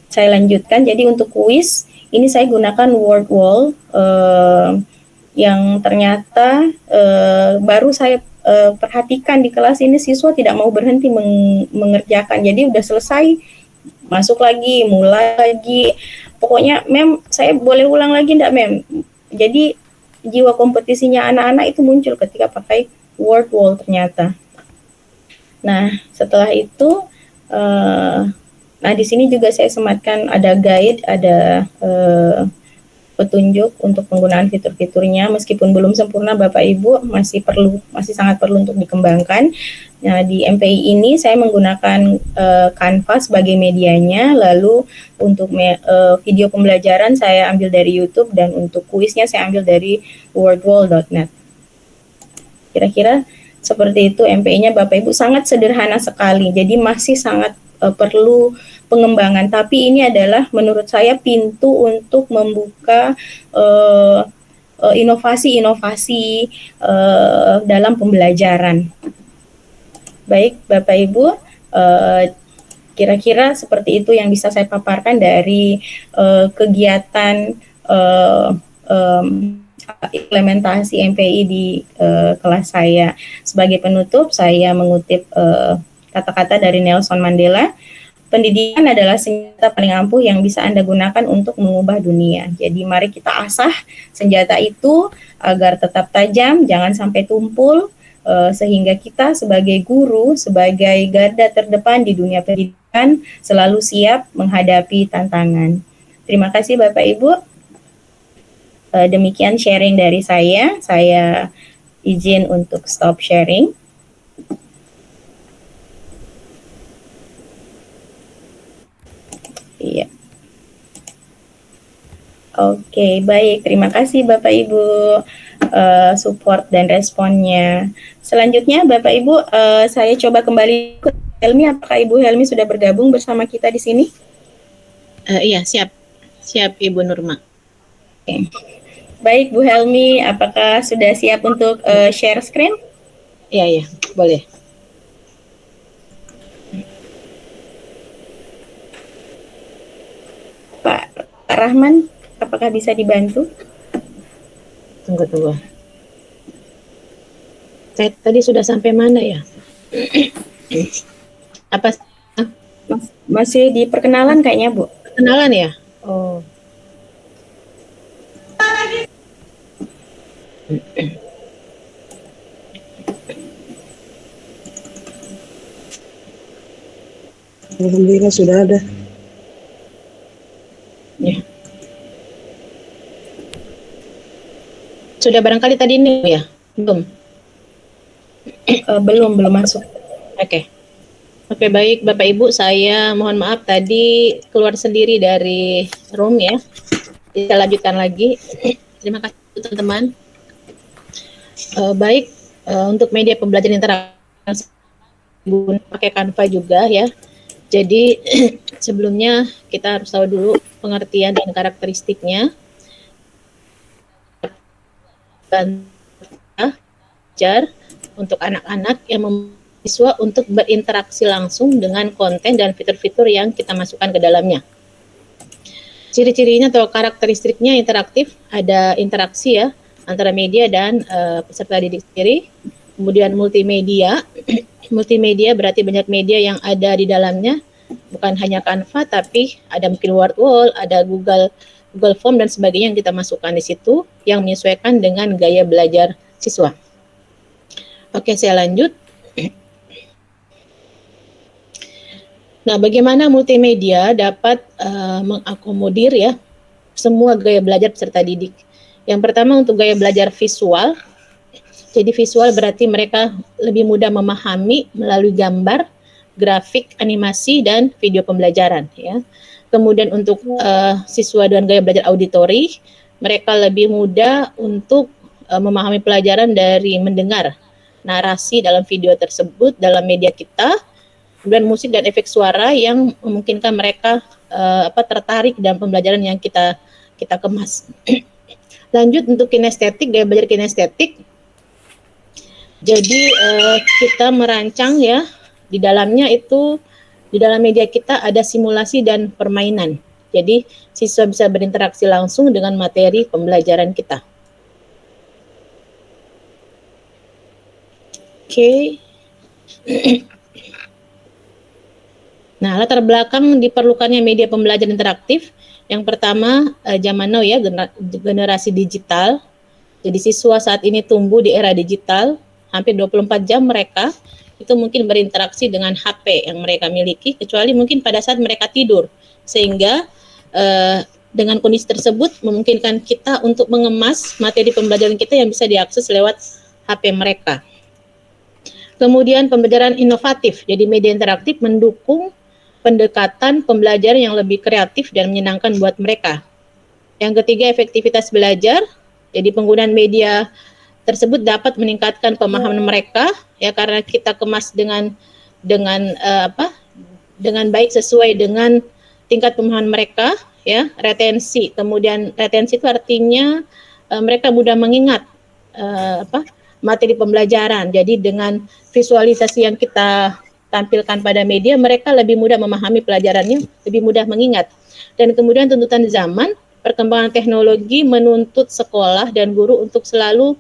Saya lanjutkan. Jadi untuk kuis ini saya gunakan word wall yang ternyata baru saya perhatikan di kelas ini siswa tidak mau berhenti mengerjakan. Jadi udah selesai, masuk lagi, mulai lagi. Pokoknya, Mem, saya boleh ulang lagi enggak, Mem? Jadi jiwa kompetisinya anak-anak itu muncul ketika pakai word wall ternyata. Nah, setelah itu, nah di sini juga saya sematkan ada guide, ada petunjuk untuk penggunaan fitur-fiturnya. Meskipun belum sempurna Bapak Ibu, masih sangat perlu untuk dikembangkan. Nah, di MPI ini saya menggunakan Canva sebagai medianya, lalu untuk video pembelajaran saya ambil dari YouTube, dan untuk kuisnya saya ambil dari wordwall.net. Kira-kira seperti itu MPI-nya Bapak Ibu, sangat sederhana sekali. Jadi masih sangat perlu pengembangan, tapi ini adalah menurut saya pintu untuk membuka inovasi-inovasi dalam pembelajaran. Baik Bapak Ibu, kira-kira seperti itu yang bisa saya paparkan dari kegiatan implementasi MPI di kelas saya. Sebagai penutup, saya mengutip kata-kata dari Nelson Mandela, pendidikan adalah senjata paling ampuh yang bisa Anda gunakan untuk mengubah dunia. Jadi mari kita asah senjata itu agar tetap tajam, jangan sampai tumpul, sehingga kita sebagai guru, sebagai garda terdepan di dunia pendidikan, selalu siap menghadapi tantangan. Terima kasih Bapak Ibu. Demikian sharing dari saya izin untuk stop sharing. Iya. Oke, baik. Terima kasih Bapak Ibu support dan responnya. Selanjutnya Bapak Ibu, saya coba kembali ke Helmi. Apakah Ibu Helmi sudah bergabung bersama kita di sini? Iya, siap. Siap Ibu Nurma. Oke. Baik Bu Helmi, apakah sudah siap untuk share screen? Iya, boleh. Pak Rahman, apakah bisa dibantu? Tunggu. Saya tadi sudah sampai mana ya? Apa? Masih di perkenalan kayaknya, Bu. Perkenalan ya? Oh. Alhamdulillah sudah ada. Ya. Sudah barangkali tadi ini ya? Belum? Belum masuk. Oke, baik Bapak Ibu, saya mohon maaf tadi keluar sendiri dari room ya. Kita lanjutkan lagi. Terima kasih teman-teman. Baik, untuk media pembelajaran interaktif pakai Canva juga ya. Jadi sebelumnya kita harus tahu dulu pengertian dan karakteristiknya. Dan belajar untuk anak-anak yang siswa untuk berinteraksi langsung dengan konten dan fitur-fitur yang kita masukkan ke dalamnya. Ciri-cirinya atau karakteristiknya interaktif, ada interaksi ya antara media dan peserta didik sendiri. Kemudian multimedia, Multimedia berarti banyak media yang ada di dalamnya, bukan hanya Canva tapi ada mungkin Word, ada Google Form dan sebagainya yang kita masukkan di situ yang menyesuaikan dengan gaya belajar siswa. Oke, saya lanjut. Nah, bagaimana multimedia dapat mengakomodir ya semua gaya belajar peserta didik. Yang pertama untuk gaya belajar visual. Jadi visual berarti mereka lebih mudah memahami melalui gambar, grafik, animasi, dan video pembelajaran. Ya. Kemudian untuk siswa dengan gaya belajar auditori, mereka lebih mudah untuk memahami pelajaran dari mendengar narasi dalam video tersebut dalam media kita, kemudian musik dan efek suara yang memungkinkan mereka tertarik dalam pembelajaran yang kita kemas. Lanjut untuk kinestetik, gaya belajar kinestetik. Jadi kita merancang ya di dalamnya itu di dalam media kita ada simulasi dan permainan. Jadi siswa bisa berinteraksi langsung dengan materi pembelajaran kita. Oke. Nah, latar belakang diperlukannya media pembelajaran interaktif. Yang pertama, zaman now ya, generasi digital. Jadi siswa saat ini tumbuh di era digital. Hampir 24 jam mereka itu mungkin berinteraksi dengan HP yang mereka miliki, kecuali mungkin pada saat mereka tidur. Sehingga dengan kondisi tersebut memungkinkan kita untuk mengemas materi pembelajaran kita yang bisa diakses lewat HP mereka. Kemudian pembelajaran inovatif, jadi media interaktif mendukung pendekatan pembelajaran yang lebih kreatif dan menyenangkan buat mereka. Yang ketiga, efektivitas belajar, jadi penggunaan media tersebut dapat meningkatkan pemahaman mereka ya karena kita kemas dengan baik sesuai dengan tingkat pemahaman mereka ya. Retensi, kemudian retensi itu artinya mereka mudah mengingat materi pembelajaran. Jadi dengan visualisasi yang kita tampilkan pada media, mereka lebih mudah memahami pelajarannya, lebih mudah mengingat. Dan kemudian tuntutan zaman, perkembangan teknologi menuntut sekolah dan guru untuk selalu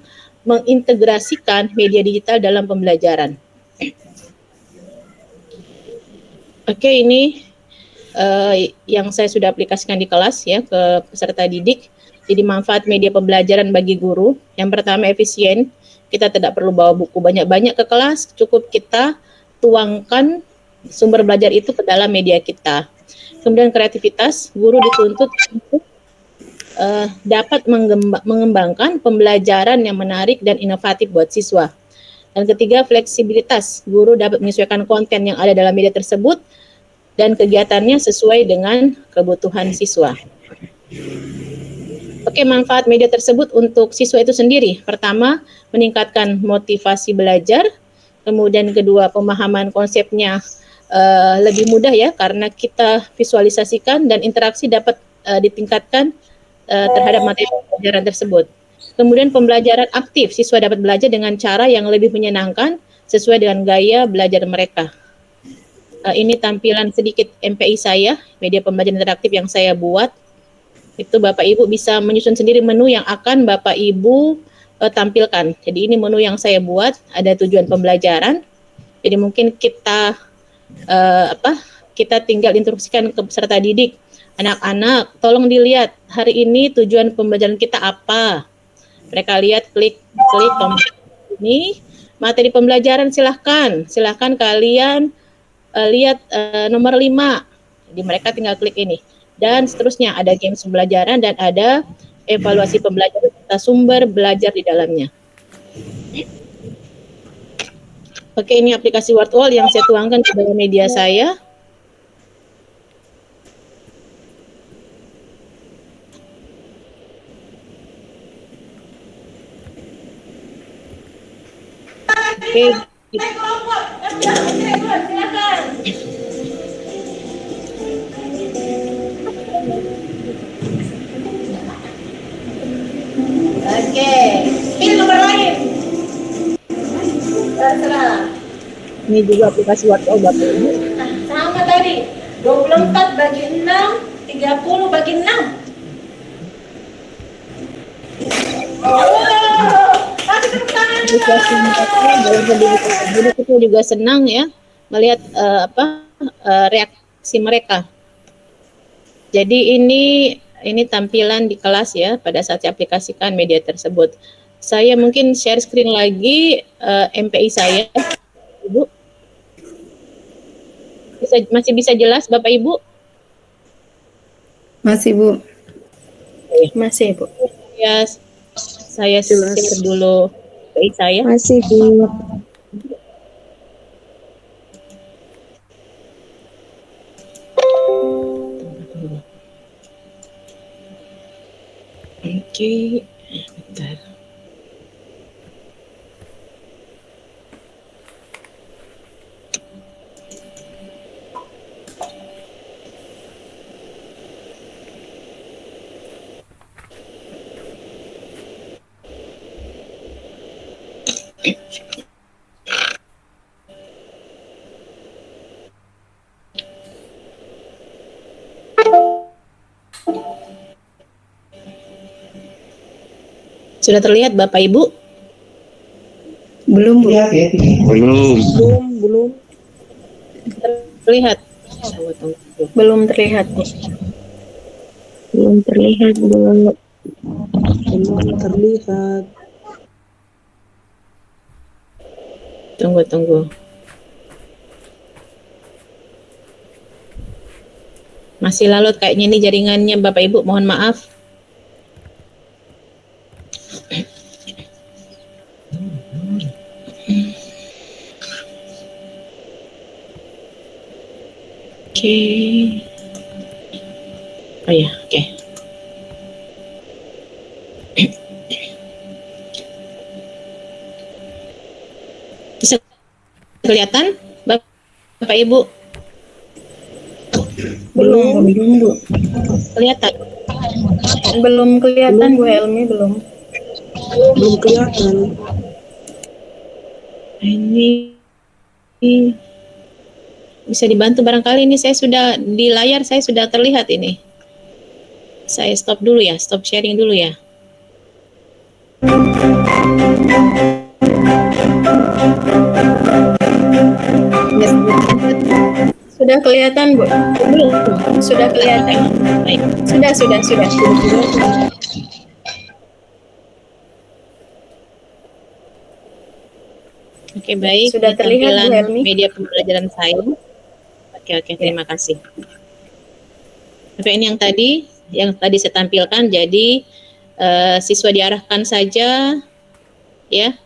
mengintegrasikan media digital dalam pembelajaran. Oke, ini yang saya sudah aplikasikan di kelas ya ke peserta didik. Jadi manfaat media pembelajaran bagi guru. Yang pertama efisien, kita tidak perlu bawa buku banyak-banyak ke kelas, cukup kita tuangkan sumber belajar itu ke dalam media kita. Kemudian kreativitas, guru dituntut untuk dapat mengembangkan pembelajaran yang menarik dan inovatif buat siswa. Dan ketiga, fleksibilitas. Guru dapat menyesuaikan konten yang ada dalam media tersebut dan kegiatannya sesuai dengan kebutuhan siswa. Oke, manfaat media tersebut untuk siswa itu sendiri. Pertama, meningkatkan motivasi belajar. Kemudian kedua, pemahaman konsepnya lebih mudah ya, karena kita visualisasikan dan interaksi dapat ditingkatkan terhadap materi pelajaran tersebut. Kemudian pembelajaran aktif, siswa dapat belajar dengan cara yang lebih menyenangkan sesuai dengan gaya belajar mereka. Ini tampilan sedikit MPI saya, media pembelajaran interaktif yang saya buat. Itu Bapak Ibu bisa menyusun sendiri menu yang akan Bapak Ibu tampilkan. Jadi ini menu yang saya buat, ada tujuan pembelajaran. Jadi mungkin kita tinggal instruksikan ke peserta didik. Anak-anak, tolong dilihat hari ini tujuan pembelajaran kita apa. Mereka lihat, klik tombol ini, materi pembelajaran silahkan kalian lihat nomor 5. Jadi mereka tinggal klik ini. Dan seterusnya ada games pembelajaran dan ada evaluasi pembelajaran serta sumber belajar di dalamnya. Oke, ini aplikasi Wordwall yang saya tuangkan ke dalam media saya. Oke. Oke, pilih nomor lain. Terserah. Ini juga aplikasi Wordwall Bapak Ibu. Nah, sama tadi. 24 bagi 6, 30 bagi 6. Oh, kasih tepuk tangan. antusiasme mereka dalam pendidikan tersebut. Kita juga senang ya melihat reaksi mereka. Jadi ini tampilan di kelas ya pada saat saya aplikasikan media tersebut. Saya mungkin share screen lagi MPI saya, Ibu. Masih bisa jelas Bapak Ibu? Masih, Bu. Masih, Bu. Ya, saya share dulu MPI saya. Masih, Bu. Oke, bentar. Sudah terlihat Bapak Ibu? Belum, Bu. Belum. Terlihat? Belum terlihat, Bu. Belum terlihat, Bu. Belum terlihat. Tunggu. Masih lalut kayaknya ini jaringannya Bapak Ibu, mohon maaf. Oke. Oh ya, oke. Bisa kelihatan Bapak Ibu? Belum, Bu. Kelihatan? Belum kelihatan, Bu Helmi, belum. Belum kelihatan. Ini bisa dibantu barangkali ini saya sudah di layar, saya sudah terlihat ini. Saya stop dulu ya, stop sharing dulu ya. Sudah kelihatan, Bu? Belum. Sudah kelihatan. Baik. Sudah. Oke, baik. Sudah Ini terlihat, Bu tampilan Helmi? media pembelajaran saya. Oke, terima kasih. Oke, ini yang tadi saya tampilkan. Jadi siswa diarahkan saja ya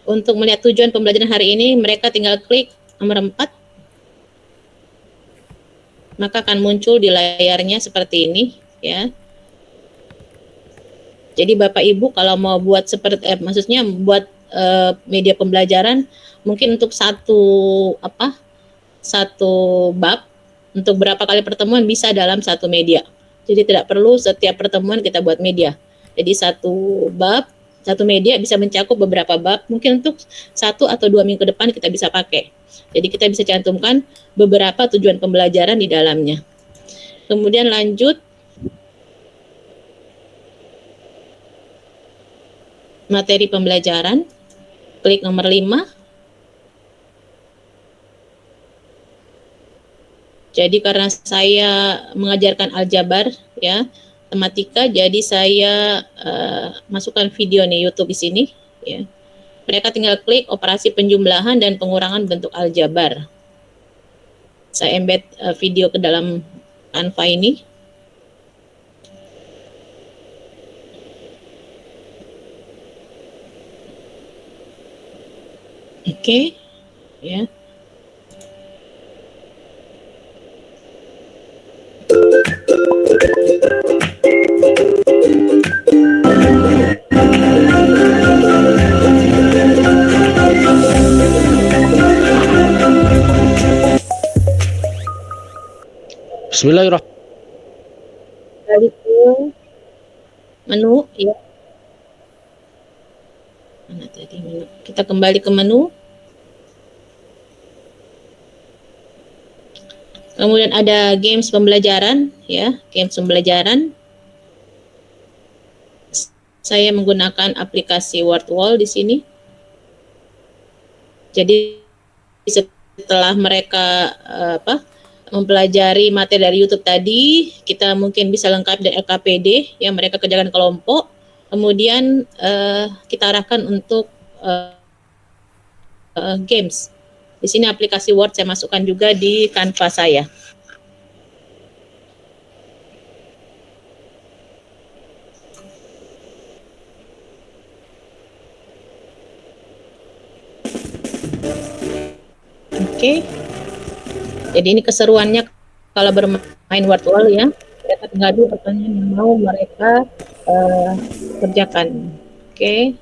untuk melihat tujuan pembelajaran hari ini. Mereka tinggal klik nomor 4, maka akan muncul di layarnya seperti ini ya. Jadi Bapak Ibu kalau mau buat maksudnya buat media pembelajaran mungkin untuk satu bab untuk berapa kali pertemuan bisa dalam satu media. Jadi tidak perlu setiap pertemuan kita buat media. Jadi satu media bisa mencakup beberapa bab. Mungkin untuk 1 atau 2 minggu ke depan kita bisa pakai. Jadi kita bisa cantumkan beberapa tujuan pembelajaran di dalamnya. Kemudian lanjut materi pembelajaran. Klik nomor 5. Jadi karena saya mengajarkan aljabar ya, matematika, jadi saya masukkan video nih YouTube di sini ya. Mereka tinggal klik operasi penjumlahan dan pengurangan bentuk aljabar. Saya embed video ke dalam Canva ini. Oke, ya. Bismillahirrahmanirrahim. Kembali ke menu ya. Mana tadi menu? Kita kembali ke menu. Kemudian ada games pembelajaran ya, games pembelajaran. Saya menggunakan aplikasi WordWall di sini Jadi setelah mereka mempelajari materi dari YouTube tadi, kita mungkin bisa lengkap dari LKPD yang mereka kerjakan kelompok. Kemudian kita arahkan untuk games. Di sini aplikasi Word saya masukkan juga di Canva saya. Oke. Jadi ini keseruannya kalau bermain Word Wall ya. Mereka tinggal dulu pertanyaan yang mau mereka kerjakan. Oke.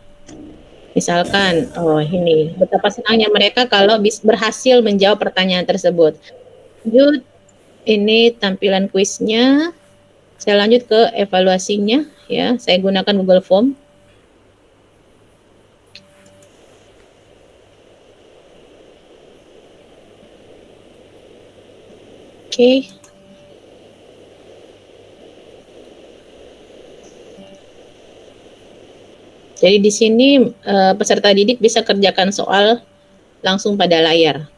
Misalkan, oh ini, betapa senangnya mereka kalau berhasil menjawab pertanyaan tersebut. Lanjut, ini tampilan kuisnya. Saya lanjut ke evaluasinya ya. Saya gunakan Google Form. Oke. Jadi di sini peserta didik bisa kerjakan soal langsung pada layar.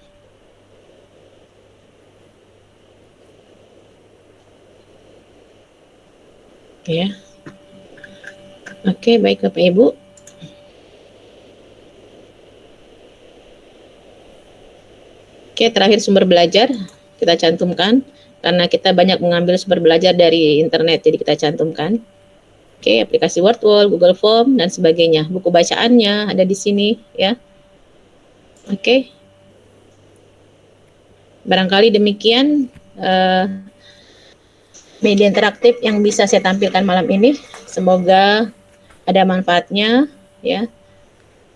Ya. Oke, baik Bapak Ibu. Oke, terakhir sumber belajar kita cantumkan karena kita banyak mengambil sumber belajar dari internet, jadi kita cantumkan. Oke, aplikasi Word Wall, Google Form dan sebagainya. Buku bacaannya ada di sini ya. Oke. Barangkali demikian media interaktif yang bisa saya tampilkan malam ini. Semoga ada manfaatnya ya.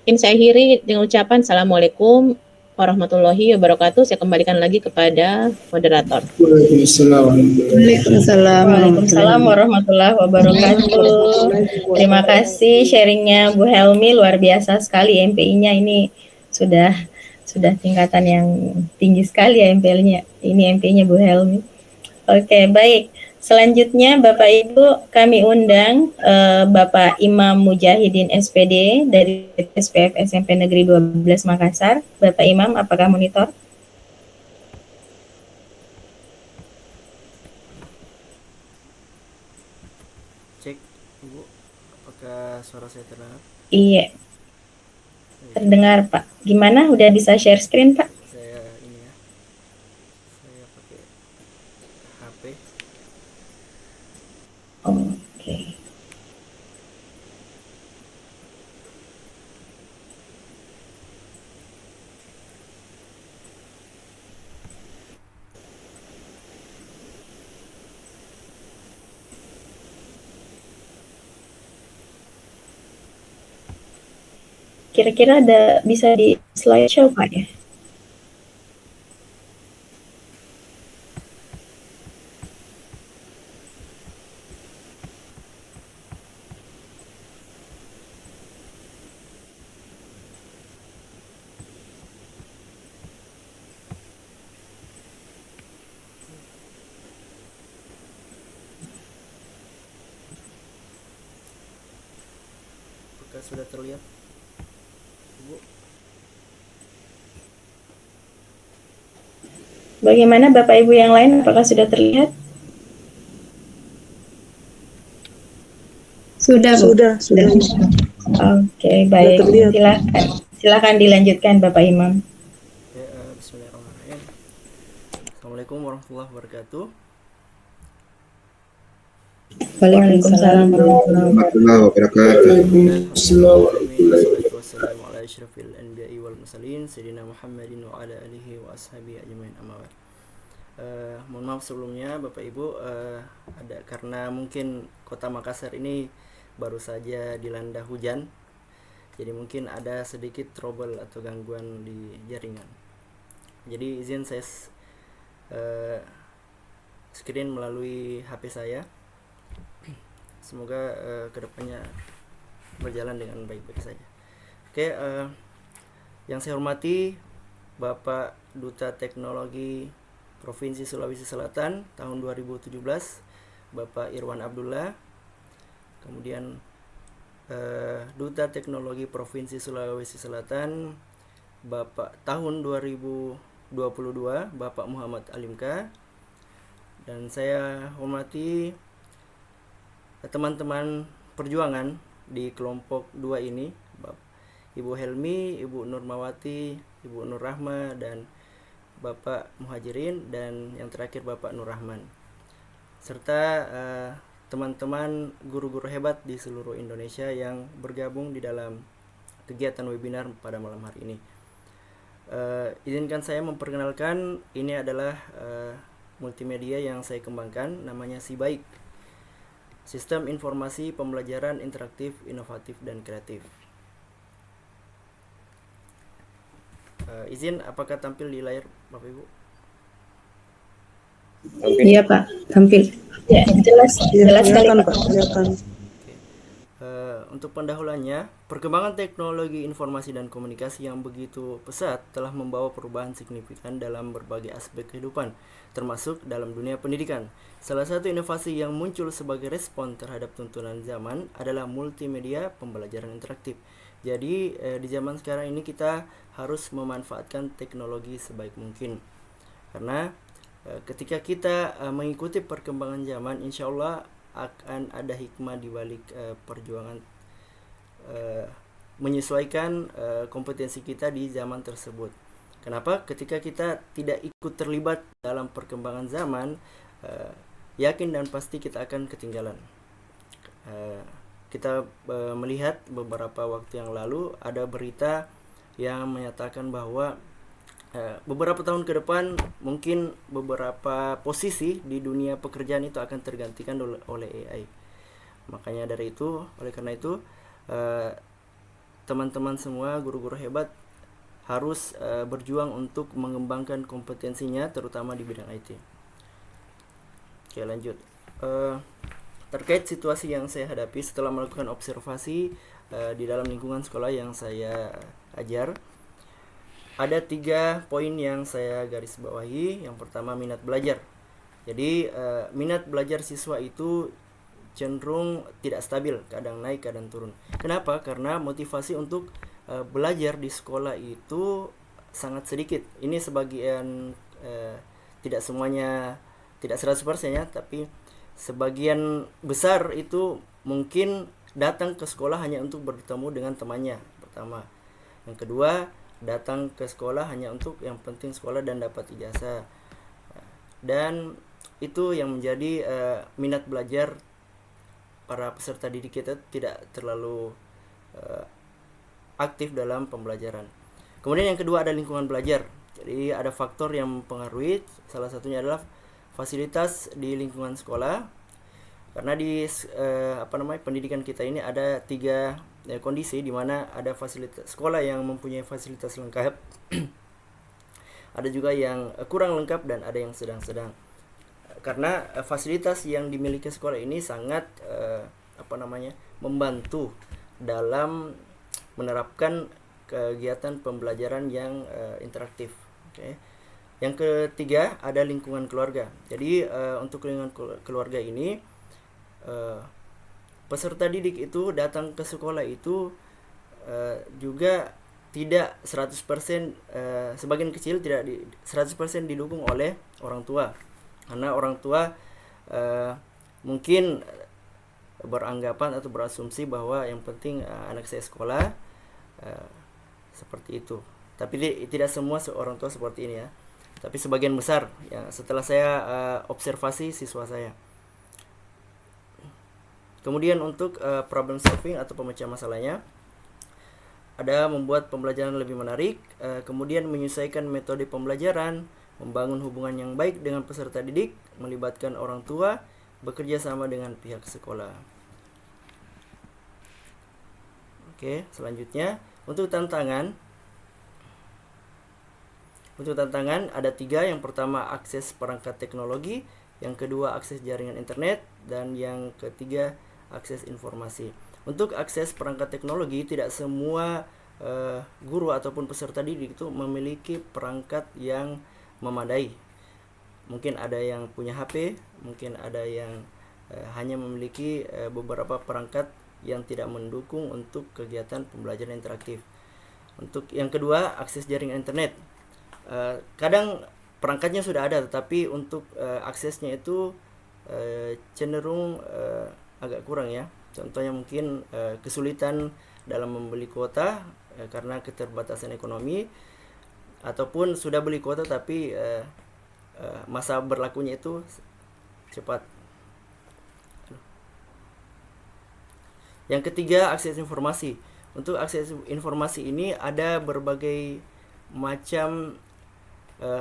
Mungkin saya akhiri dengan ucapan Assalamualaikum warahmatullahi wabarakatuh. Saya kembalikan lagi kepada moderator. Waalaikumsalam warahmatullahi wabarakatuh. Terima kasih sharingnya Bu Helmi, luar biasa sekali MPI-nya ini sudah tingkatan yang tinggi sekali ya MPI-nya. Ini MPI-nya Bu Helmi. Oke, baik. Selanjutnya Bapak Ibu kami undang Bapak Imam Mujahidin SPD dari SPF SMP Negeri 12 Makassar. Bapak Imam, apakah monitor? Cek, Ibu, apakah suara saya terdengar? Iya, terdengar Pak. Gimana, udah bisa share screen Pak? Saya ini ya, saya pakai HP. Oke. Kira-kira ada bisa di slideshow Pak ya? Apakah sudah terlihat, Ibu? Bagaimana Bapak Ibu yang lain, apakah sudah terlihat? Sudah. Oke, baik. Silakan dilanjutkan Bapak Imam. Oke, bismillahirrahmanirrahim. Assalamualaikum warahmatullahi wabarakatuh. Waalaikumsalam warahmatullahi wabarakatuh. Wassalamu ala asyrafil anbiya'i wal mursalin sayyidina Muhammadin wa ala alihi wa ashabihi ajmain amma ba'd. Mohon maaf sebelumnya Bapak Ibu, ada karena mungkin Kota Makassar ini baru saja dilanda hujan. Jadi mungkin ada sedikit trouble atau gangguan di jaringan. Jadi izin saya screen melalui HP saya. Semoga kedepannya berjalan dengan baik-baik saja. Oke, yang saya hormati Bapak Duta Teknologi Provinsi Sulawesi Selatan tahun 2017, Bapak Irwan Abdullah. Kemudian Duta Teknologi Provinsi Sulawesi Selatan Bapak tahun 2022 Bapak Muhammad Alimka, dan saya hormati teman-teman perjuangan di kelompok 2 ini, Ibu Helmi, Ibu Nurmawati, Ibu Nur Rahma, dan Bapak Muhajirin, dan yang terakhir Bapak Nur Rahman, serta teman-teman guru-guru hebat di seluruh Indonesia yang bergabung di dalam kegiatan webinar pada malam hari ini. Izinkan saya memperkenalkan, ini adalah multimedia yang saya kembangkan, namanya SIBAIK, Sistem Informasi Pembelajaran Interaktif, Inovatif, dan Kreatif. Izin, apakah tampil di layar Bapak Ibu? Iya Pak, tampil. Ya, jelas sekali Silakan Pak. Pak, silakan. Untuk pendahuluannya, perkembangan teknologi informasi dan komunikasi yang begitu pesat telah membawa perubahan signifikan dalam berbagai aspek kehidupan, termasuk dalam dunia pendidikan. Salah satu inovasi yang muncul sebagai respon terhadap tuntunan zaman adalah multimedia pembelajaran interaktif. Jadi di zaman sekarang ini kita harus memanfaatkan teknologi sebaik mungkin, karena ketika kita mengikuti perkembangan zaman, insya Allah akan ada hikmah di balik perjuangan menyesuaikan kompetensi kita di zaman tersebut. Kenapa? Ketika kita tidak ikut terlibat dalam perkembangan zaman, yakin dan pasti kita akan ketinggalan. Kita melihat beberapa waktu yang lalu ada berita yang menyatakan bahwa beberapa tahun ke depan mungkin beberapa posisi di dunia pekerjaan itu akan tergantikan oleh AI. Makanya oleh karena itu teman-teman semua guru-guru hebat harus berjuang untuk mengembangkan kompetensinya, terutama di bidang IT. Oke, lanjut. Terkait situasi yang saya hadapi setelah melakukan observasi di dalam lingkungan sekolah yang saya ajar, ada 3 poin yang saya garis bawahi. Yang pertama, minat belajar. Jadi minat belajar siswa itu cenderung tidak stabil, kadang naik, kadang turun. Kenapa? Karena motivasi untuk belajar di sekolah itu sangat sedikit. Ini sebagian, tidak semuanya, tidak 100% ya, tapi sebagian besar itu mungkin datang ke sekolah hanya untuk bertemu dengan temannya, pertama. Yang kedua, datang ke sekolah hanya untuk yang penting sekolah dan dapat ijazah. Dan itu yang menjadi minat belajar para peserta didik kita tidak terlalu aktif dalam pembelajaran. Kemudian yang kedua ada lingkungan belajar. Jadi ada faktor yang mempengaruhi, salah satunya adalah fasilitas di lingkungan sekolah. Karena di pendidikan kita ini ada 3 kondisi, di mana ada fasilitas sekolah yang mempunyai fasilitas lengkap, ada juga yang kurang lengkap, dan ada yang sedang-sedang. Karena fasilitas yang dimiliki sekolah ini sangat membantu dalam menerapkan kegiatan pembelajaran yang interaktif. Okay. Yang ketiga ada lingkungan keluarga. Jadi untuk lingkungan keluarga ini, peserta didik itu datang ke sekolah itu juga tidak 100%, sebagian kecil tidak 100% didukung oleh orang tua. Karena orang tua mungkin beranggapan atau berasumsi bahwa yang penting anak saya sekolah, seperti itu. Tapi tidak semua orang tua seperti ini ya. Tapi sebagian besar ya, setelah saya observasi siswa saya. Kemudian untuk problem solving atau pemecah masalahnya, ada membuat pembelajaran lebih menarik, kemudian menyesuaikan metode pembelajaran, membangun hubungan yang baik dengan peserta didik, melibatkan orang tua, bekerja sama dengan pihak sekolah. Oke, selanjutnya untuk tantangan. Untuk tantangan ada 3. Yang pertama akses perangkat teknologi, yang kedua akses jaringan internet, dan yang ketiga akses informasi. Untuk akses perangkat teknologi, tidak semua guru ataupun peserta didik itu memiliki perangkat yang memadai. Mungkin ada yang punya HP, mungkin ada yang hanya memiliki beberapa perangkat yang tidak mendukung untuk kegiatan pembelajaran interaktif. Untuk yang kedua, akses jaringan internet. Kadang perangkatnya sudah ada, tetapi untuk aksesnya itu cenderung agak kurang ya. Contohnya mungkin kesulitan dalam membeli kuota karena keterbatasan ekonomi, ataupun sudah beli kuota tapi masa berlakunya itu cepat. Yang ketiga, akses informasi. Untuk akses informasi ini ada berbagai macam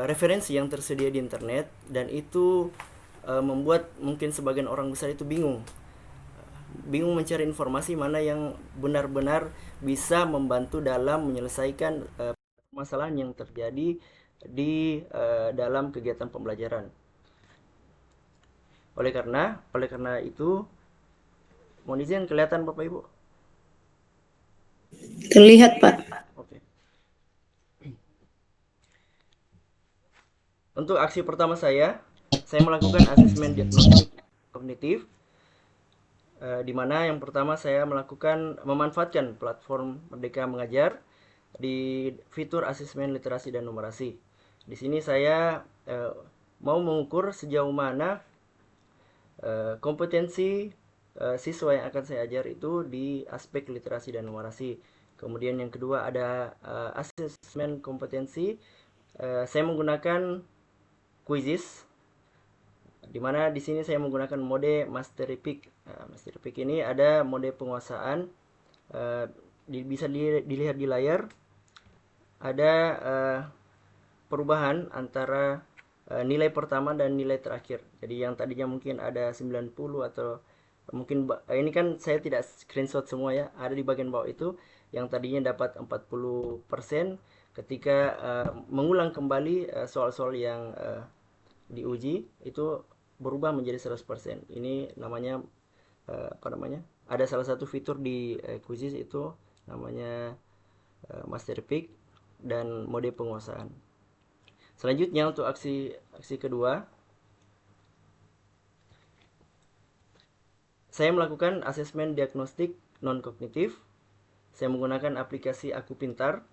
referensi yang tersedia di internet, dan itu membuat mungkin sebagian orang besar itu bingung mencari informasi mana yang benar-benar bisa membantu dalam menyelesaikan permasalahan yang terjadi di dalam kegiatan pembelajaran. Oleh karena itu, mohon izin, kelihatan Bapak Ibu? Terlihat, Pak. Oke. Untuk aksi pertama saya melakukan asesmen diagnostik kognitif, di mana yang pertama saya memanfaatkan platform Merdeka Mengajar di fitur asesmen literasi dan numerasi. Di sini saya mau mengukur sejauh mana kompetensi siswa yang akan saya ajar itu di aspek literasi dan numerasi. Kemudian yang kedua ada asesmen kompetensi. Saya menggunakan quizzes, di mana di sini saya menggunakan mode Mastery Peak. Mastery Peak ini ada mode penguasaan, bisa dilihat di layar. Ada perubahan antara nilai pertama dan nilai terakhir. Jadi yang tadinya mungkin ada 90 atau mungkin ini kan saya tidak screenshot semua ya, ada di bagian bawah itu yang tadinya dapat 40%, ketika mengulang kembali soal-soal yang diuji itu berubah menjadi 100%. Ini namanya ada salah satu fitur di quizzes itu namanya Master Peak dan mode penguasaan. Selanjutnya untuk aksi kedua, saya melakukan asesmen diagnostik non kognitif. Saya menggunakan aplikasi Aku Pintar.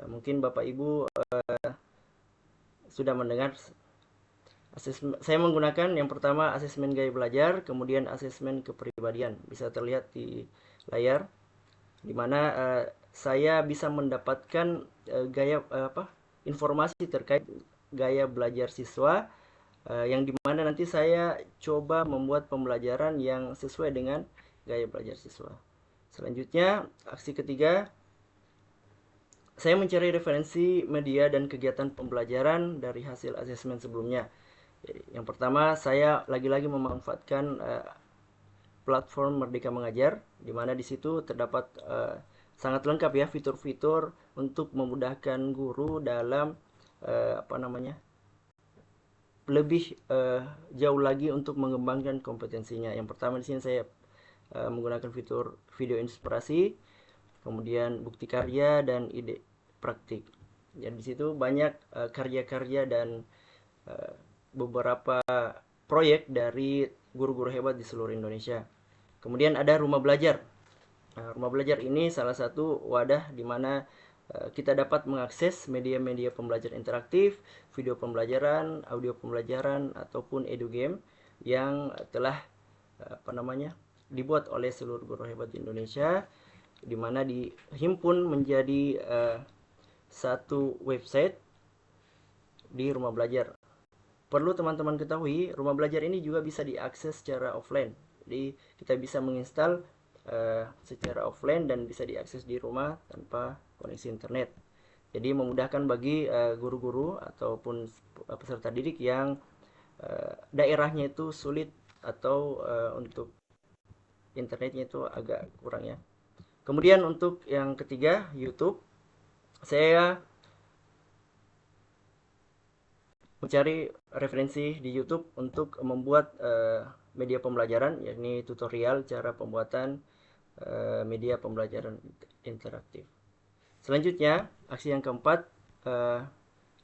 Mungkin Bapak Ibu sudah mendengar. Saya menggunakan yang pertama asesmen gaya belajar, kemudian asesmen kepribadian. Bisa terlihat di layar, di mana saya bisa mendapatkan informasi terkait gaya belajar siswa, yang dimana nanti saya coba membuat pembelajaran yang sesuai dengan gaya belajar siswa. Selanjutnya, aksi ketiga, saya mencari referensi media dan kegiatan pembelajaran dari hasil asesmen sebelumnya. Yang pertama, saya lagi-lagi memanfaatkan platform Merdeka Mengajar, di mana di situ terdapat sangat lengkap ya fitur-fitur untuk memudahkan guru dalam lebih jauh lagi untuk mengembangkan kompetensinya. Yang pertama di sini saya menggunakan fitur video inspirasi, kemudian bukti karya dan ide praktik. Jadi di situ banyak karya-karya dan beberapa proyek dari guru-guru hebat di seluruh Indonesia. Kemudian ada rumah belajar. Rumah belajar ini salah satu wadah di mana kita dapat mengakses media-media pembelajaran interaktif, video pembelajaran, audio pembelajaran, ataupun edu game yang telah dibuat oleh seluruh guru hebat di Indonesia, di mana dihimpun menjadi satu website di rumah belajar. Perlu teman-teman ketahui, rumah belajar ini juga bisa diakses secara offline. Jadi kita bisa menginstal secara offline dan bisa diakses di rumah tanpa koneksi internet. Jadi memudahkan bagi guru-guru ataupun peserta didik yang daerahnya itu sulit atau untuk internetnya itu agak kurang ya. Kemudian untuk yang ketiga, YouTube. Saya mencari referensi di YouTube untuk membuat media pembelajaran, yakni tutorial cara pembuatan media pembelajaran interaktif. Selanjutnya, aksi yang keempat,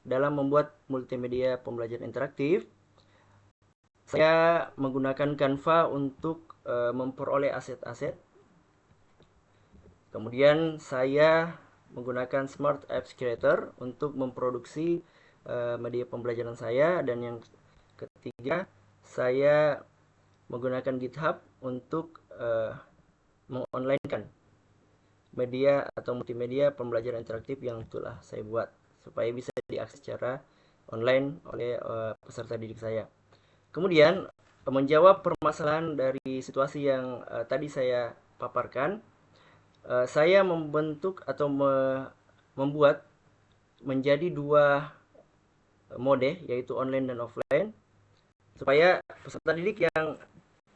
dalam membuat multimedia pembelajaran interaktif, saya menggunakan Canva untuk memperoleh aset-aset. Kemudian saya menggunakan Smart Apps Creator untuk memproduksi media pembelajaran saya, dan yang ketiga saya menggunakan GitHub untuk mengonlinekan media atau multimedia pembelajaran interaktif yang telah saya buat supaya bisa diakses secara online oleh peserta didik saya. Kemudian menjawab permasalahan dari situasi yang tadi saya paparkan, saya membentuk atau membuat menjadi dua mode, yaitu online dan offline, supaya peserta didik yang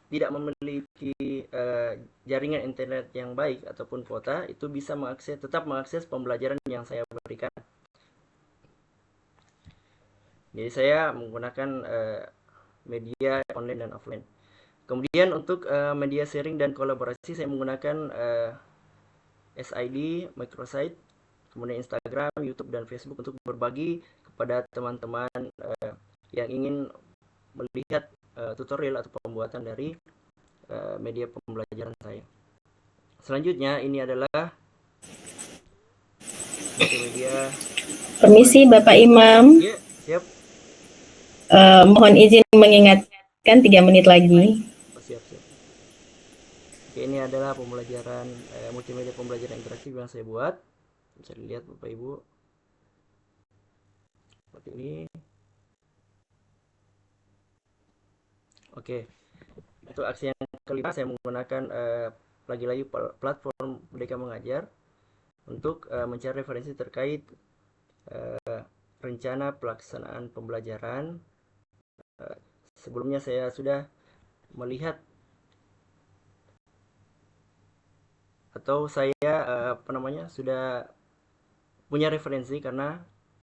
tidak memiliki jaringan internet yang baik ataupun kuota itu bisa tetap mengakses pembelajaran yang saya berikan. Jadi saya menggunakan media online dan offline. Kemudian untuk media sharing dan kolaborasi saya menggunakan SID, microsite, kemudian Instagram, YouTube, dan Facebook untuk berbagi kepada teman-teman yang ingin melihat tutorial atau pembuatan dari media pembelajaran saya. Selanjutnya ini adalah multimedia. Permisi Bapak Imam. Ya, siap. Mohon izin mengingatkan 3 menit lagi. Siap. Oke, ini adalah pembelajaran multimedia pembelajaran interaktif yang saya buat. Bisa dilihat Bapak Ibu. Seperti ini. Oke. Untuk aksi yang kelima saya menggunakan lagi-lagi platform Merdeka Mengajar untuk mencari referensi terkait rencana pelaksanaan pembelajaran. Sebelumnya saya sudah melihat atau saya sudah punya referensi karena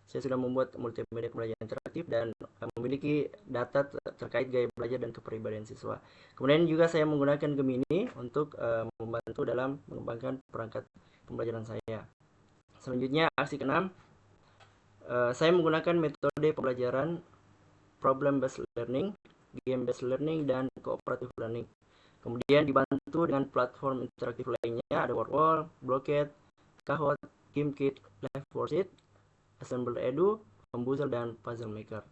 saya sudah membuat multimedia pembelajaran interaktif dan memiliki data terkait gaya belajar dan kepribadian siswa. Kemudian juga saya menggunakan Gemini untuk membantu dalam mengembangkan perangkat pembelajaran saya. Selanjutnya aksi ke-6, saya menggunakan metode pembelajaran problem based learning, game based learning, dan cooperative learning. Kemudian dibantu dengan platform interaktif lainnya, ada Wordwall, Blockit, Kahoot, GameKit, Live Worksheet, Assemble Edu, Pembuzel, dan Puzzle Maker.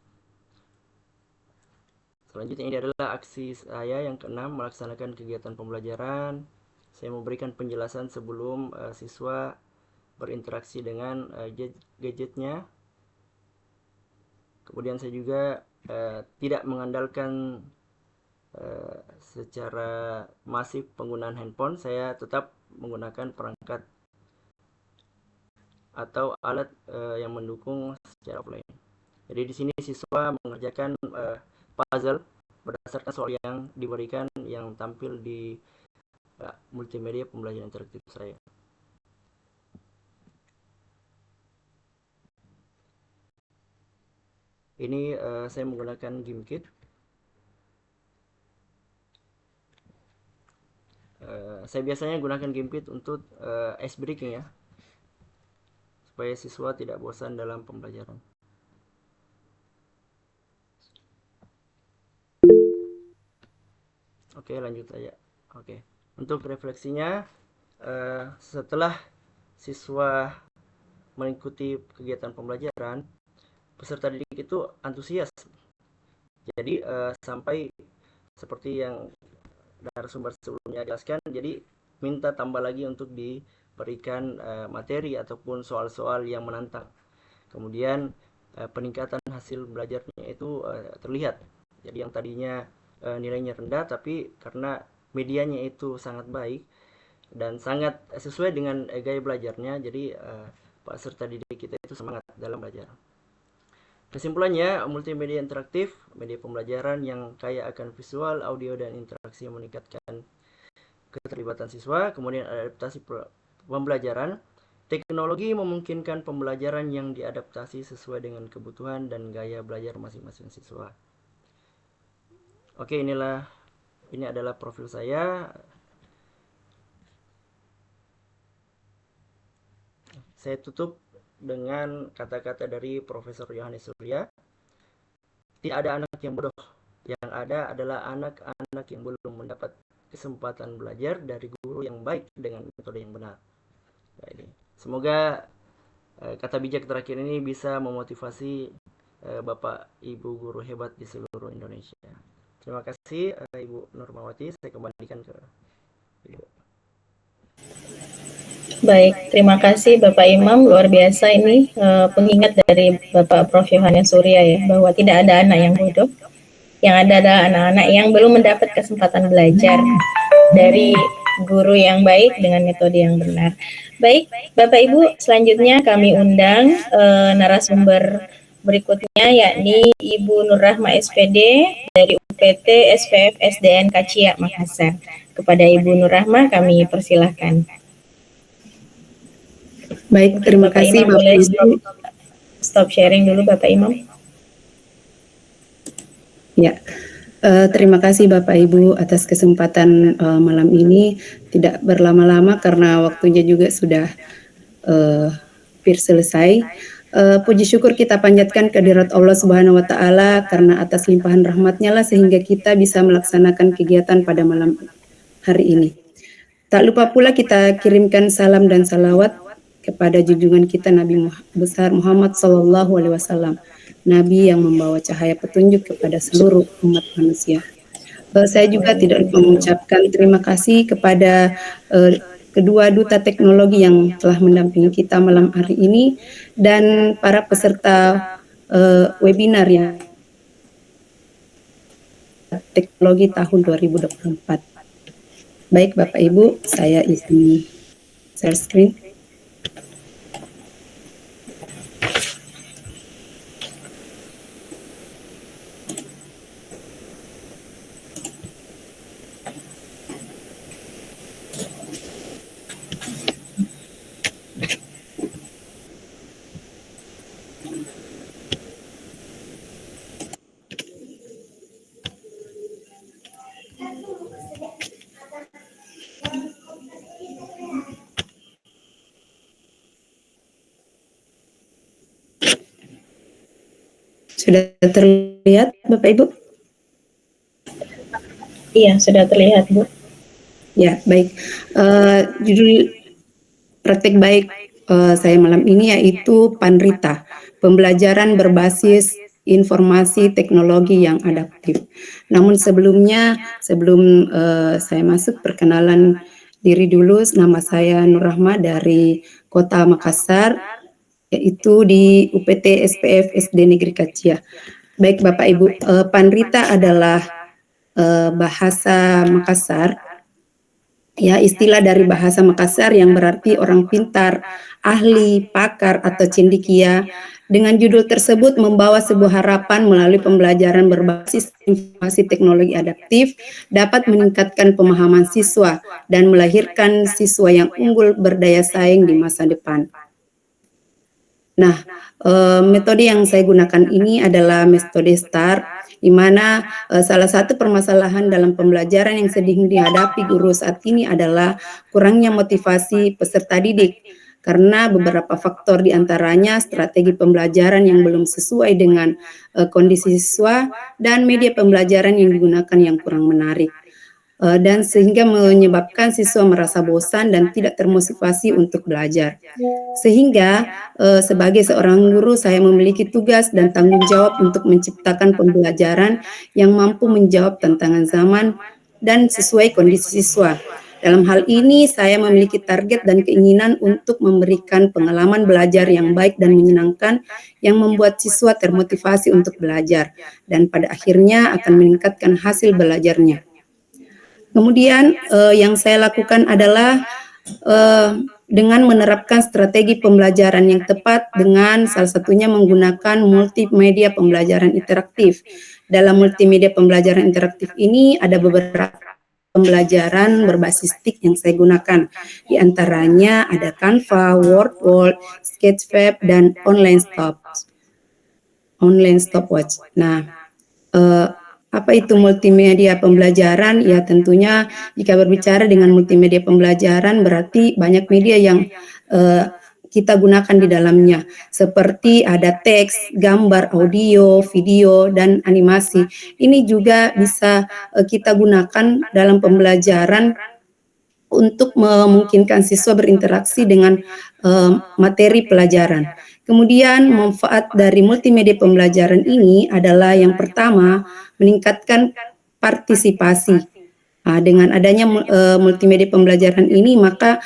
Selanjutnya ini adalah aksi saya yang ke-6, melaksanakan kegiatan pembelajaran. Saya memberikan penjelasan sebelum siswa berinteraksi dengan gadgetnya. Kemudian saya juga tidak mengandalkan secara masif penggunaan handphone. Saya tetap menggunakan perangkat atau alat yang mendukung secara offline. Jadi di sini siswa mengerjakan puzzle berdasarkan soal yang diberikan yang tampil di multimedia pembelajaran interaktif saya. Ini saya menggunakan GameKit. Saya biasanya gunakan GameKit untuk ice breaking ya, supaya siswa tidak bosan dalam pembelajaran. Oke, lanjut saja. Oke, untuk refleksinya, setelah siswa mengikuti kegiatan pembelajaran, peserta didik itu antusias. Jadi sampai seperti yang narasumber sebelumnya jelaskan, jadi minta tambah lagi untuk diberikan materi ataupun soal-soal yang menantang. Kemudian peningkatan hasil belajarnya itu terlihat. Jadi yang tadinya nilainya rendah, tapi karena medianya itu sangat baik dan sangat sesuai dengan gaya belajarnya, jadi peserta didik kita itu semangat dalam belajar. Kesimpulannya, multimedia interaktif, media pembelajaran yang kaya akan visual, audio, dan interaksi yang meningkatkan keterlibatan siswa. Kemudian adaptasi pembelajaran. Teknologi memungkinkan pembelajaran yang diadaptasi sesuai dengan kebutuhan dan gaya belajar masing-masing siswa. Oke, ini adalah profil saya. Saya tutup dengan kata-kata dari Profesor Yohanes Surya. Tidak ada anak yang bodoh, yang ada adalah anak-anak yang belum mendapat kesempatan belajar dari guru yang baik dengan metode yang benar. Nah, ini. Semoga kata bijak terakhir ini bisa memotivasi Bapak Ibu guru hebat di seluruh Indonesia. Terima kasih Ibu Nurmawati, saya kembalikan ke Ibu. Baik, terima kasih Bapak Imam, luar biasa ini pengingat dari Bapak Prof. Yohanes Surya ya, bahwa tidak ada anak yang bodoh, yang ada adalah anak-anak yang belum mendapat kesempatan belajar dari guru yang baik dengan metode yang benar. Baik, Bapak Ibu, selanjutnya kami undang narasumber berikutnya, yakni Ibu Nur Rahma SPD dari UPT SPF SDN Kacia Makassar. Kepada Ibu Nur Rahma kami persilahkan. Baik, terima Bapak kasih Imam, Bapak boleh Ibu. stop sharing dulu Bapak Imam. Ya, terima kasih Bapak Ibu atas kesempatan malam ini. Tidak berlama-lama karena waktunya juga sudah hampir selesai. Puji syukur kita panjatkan kehadirat Allah Subhanahu wa Ta'ala karena atas limpahan rahmatnya lah sehingga kita bisa melaksanakan kegiatan pada malam hari ini. Tak lupa pula kita kirimkan salam dan salawat kepada junjungan kita Nabi besar Muhammad SAW, Nabi yang membawa cahaya petunjuk kepada seluruh umat manusia. Saya juga tidak lupa mengucapkan terima kasih kepada kedua duta teknologi yang telah mendampingi kita malam hari ini dan para peserta webinar yang teknologi tahun 2024. Baik Bapak Ibu, saya izin share screen. Sudah terlihat Bapak Ibu? Iya, sudah terlihat Bu. Ya, baik. Judul praktek baik saya malam ini yaitu Panrita, pembelajaran berbasis informasi teknologi yang adaptif. Namun sebelumnya, sebelum saya masuk, perkenalan diri dulu. Nama saya Nur Rahma dari Kota Makassar, yaitu di UPT SPF SD Negeri Kacia. Baik Bapak Ibu, Panrita adalah bahasa Makassar, ya, istilah dari bahasa Makassar yang berarti orang pintar, ahli, pakar atau cendekia. Dengan judul tersebut membawa sebuah harapan melalui pembelajaran berbasis informasi teknologi adaptif dapat meningkatkan pemahaman siswa dan melahirkan siswa yang unggul berdaya saing di masa depan. Nah, metode yang saya gunakan ini adalah metode STAR, di mana salah satu permasalahan dalam pembelajaran yang sedang dihadapi guru saat ini adalah kurangnya motivasi peserta didik, karena beberapa faktor diantaranya strategi pembelajaran yang belum sesuai dengan kondisi siswa dan media pembelajaran yang digunakan yang kurang menarik. Dan sehingga menyebabkan siswa merasa bosan dan tidak termotivasi untuk belajar. Sehingga sebagai seorang guru saya memiliki tugas dan tanggung jawab untuk menciptakan pembelajaran yang mampu menjawab tantangan zaman dan sesuai kondisi siswa. Dalam hal ini saya memiliki target dan keinginan untuk memberikan pengalaman belajar yang baik dan menyenangkan yang membuat siswa termotivasi untuk belajar dan pada akhirnya akan meningkatkan hasil belajarnya. Kemudian yang saya lakukan adalah dengan menerapkan strategi pembelajaran yang tepat dengan salah satunya menggunakan multimedia pembelajaran interaktif. Dalam multimedia pembelajaran interaktif ini ada beberapa pembelajaran berbasis TIK yang saya gunakan. Di antaranya ada Canva, Wordwall, Sketchfab, dan online stopwatch. Nah, apa itu multimedia pembelajaran? Ya tentunya jika berbicara dengan multimedia pembelajaran berarti banyak media yang kita gunakan di dalamnya. Seperti ada teks, gambar, audio, video, dan animasi. Ini juga bisa kita gunakan dalam pembelajaran untuk memungkinkan siswa berinteraksi dengan materi pelajaran. Kemudian manfaat dari multimedia pembelajaran ini adalah yang pertama, meningkatkan partisipasi. Dengan adanya multimedia pembelajaran ini, maka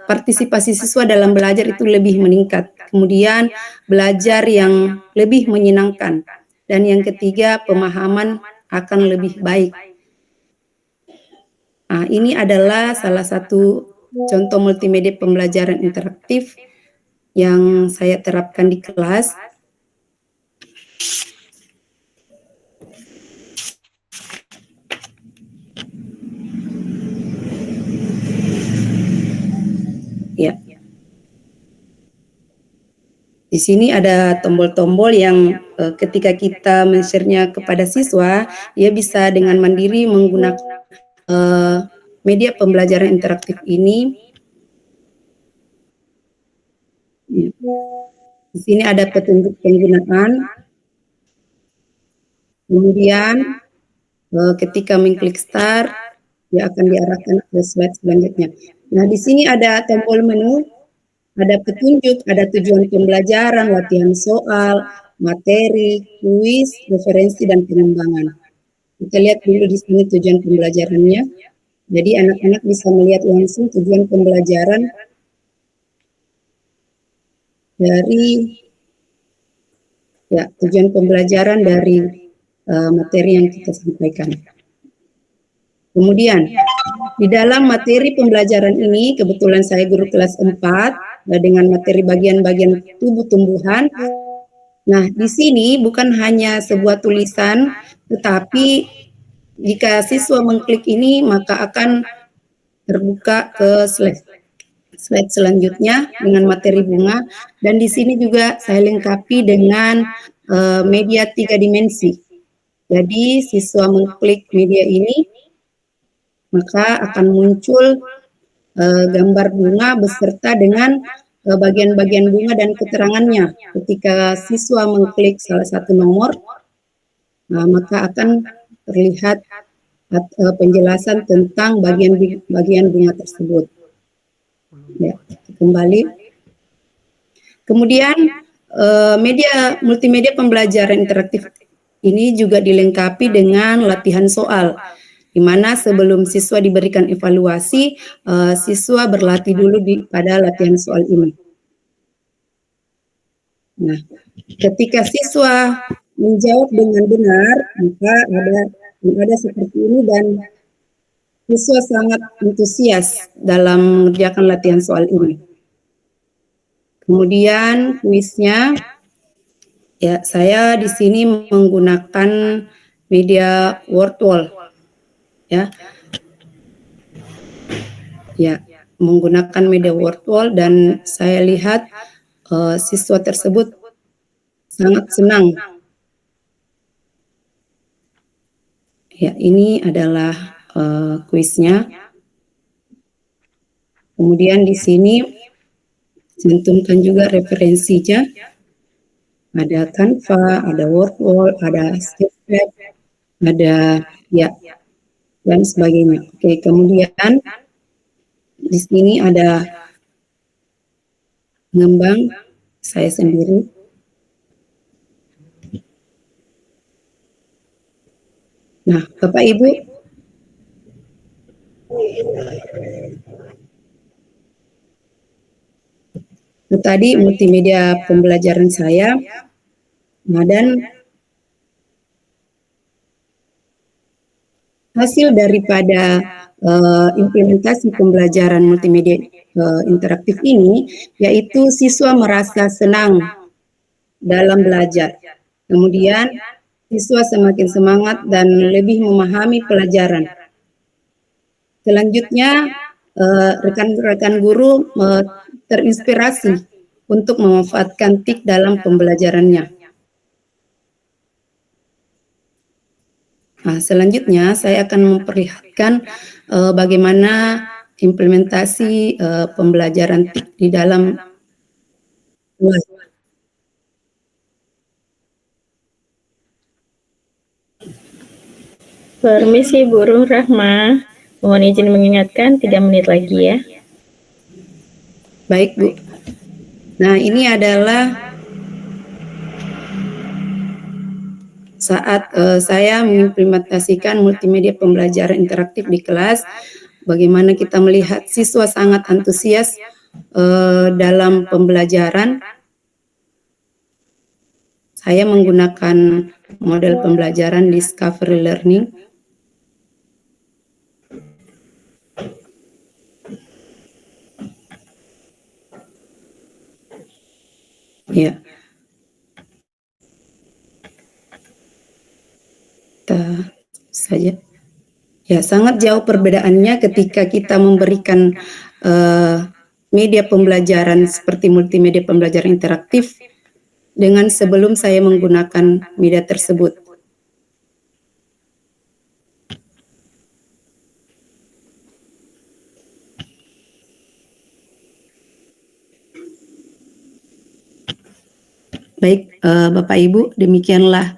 partisipasi siswa dalam belajar itu lebih meningkat. Kemudian belajar yang lebih menyenangkan. Dan yang ketiga, pemahaman akan lebih baik. Ini adalah salah satu contoh multimedia pembelajaran interaktif yang saya terapkan di kelas. Ya. Di sini ada tombol-tombol yang ketika kita men-share-nya kepada siswa, dia bisa dengan mandiri menggunakan media pembelajaran interaktif ini. Di sini ada petunjuk penggunaan. Kemudian ketika mengklik start, dia akan diarahkan ke slide selanjutnya. Nah, di sini ada tombol menu, ada petunjuk, ada tujuan pembelajaran, latihan soal, materi, kuis, referensi, dan pengembangan. Kita lihat dulu di sini tujuan pembelajarannya. Jadi anak-anak bisa melihat langsung tujuan pembelajaran dari tujuan pembelajaran dari materi yang kita sampaikan. Kemudian di dalam materi pembelajaran ini, kebetulan saya guru kelas 4 dengan materi bagian-bagian tubuh tumbuhan. Nah, di sini bukan hanya sebuah tulisan, tetapi jika siswa mengklik ini, maka akan terbuka ke slide selanjutnya dengan materi bunga. Dan di sini juga saya lengkapi dengan media 3 dimensi. Jadi siswa mengklik media ini, maka akan muncul gambar bunga beserta dengan bagian-bagian bunga dan keterangannya. Ketika siswa mengklik salah satu nomor, maka akan terlihat penjelasan tentang bagian bunga tersebut. Ya, kembali. Kemudian multimedia pembelajaran interaktif ini juga dilengkapi dengan latihan soal, di mana sebelum siswa diberikan evaluasi, siswa berlatih dulu pada latihan soal ini. Nah, ketika siswa menjawab dengan benar, maka ada seperti ini dan siswa sangat antusias dalam mengerjakan latihan soal ini. Kemudian kuisnya, ya saya di sini menggunakan media Wordwall, ya, menggunakan media Wordwall dan saya lihat siswa tersebut sangat senang. Ya, ini adalah kuisnya. Kemudian di sini cantumkan juga referensinya. Ada Canva, ada Wordwall, ada Sketchpad, ada dan sebagainya. Oke, kemudian di sini ada pengembang saya sendiri. Nah, Bapak Ibu, itu tadi multimedia pembelajaran saya. Nah, dan hasil daripada implementasi pembelajaran multimedia interaktif ini, yaitu siswa merasa senang dalam belajar. Kemudian siswa semakin semangat dan lebih memahami pelajaran. Selanjutnya, rekan-rekan guru terinspirasi untuk memanfaatkan TIK dalam pembelajarannya. Nah, selanjutnya saya akan memperlihatkan bagaimana implementasi pembelajaran TIK di dalam kelas. Permisi Bu Rahma, Mohon izin mengingatkan 3 menit lagi ya. Baik, Bu. Nah, ini adalah saat saya mengimplementasikan multimedia pembelajaran interaktif di kelas. Bagaimana kita melihat siswa sangat antusias dalam pembelajaran. Saya menggunakan model pembelajaran Discovery Learning. Ya. Kita saja. Ya, sangat jauh perbedaannya ketika kita memberikan media pembelajaran seperti multimedia pembelajaran interaktif dengan sebelum saya menggunakan media tersebut. Baik, Bapak Ibu, demikianlah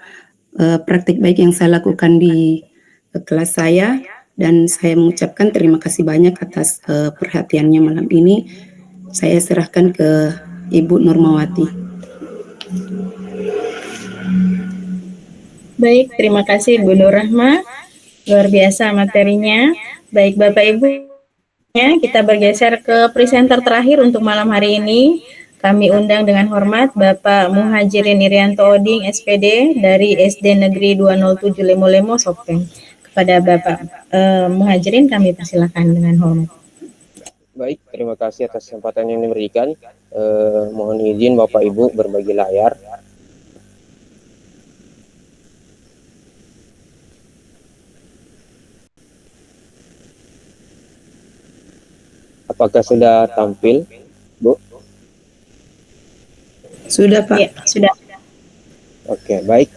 praktik baik yang saya lakukan di kelas saya, dan saya mengucapkan terima kasih banyak atas perhatiannya malam ini. Saya serahkan ke Ibu Nurmawati. Baik, terima kasih Bu Nur Rahma. Luar biasa materinya. Baik Bapak Ibu, kita bergeser ke presenter terakhir untuk malam hari ini. Kami undang dengan hormat Bapak Muhajirin Irianto Oding, SPD dari SD Negeri 207 Lemo-Lemo, Sopeng. Kepada Bapak Muhajirin kami persilakan dengan hormat. Baik, terima kasih atas kesempatan yang diberikan. Mohon izin Bapak Ibu berbagi layar. Apakah sudah tampil, Bu? Sudah, Pak. Ya, sudah. Oke, baik.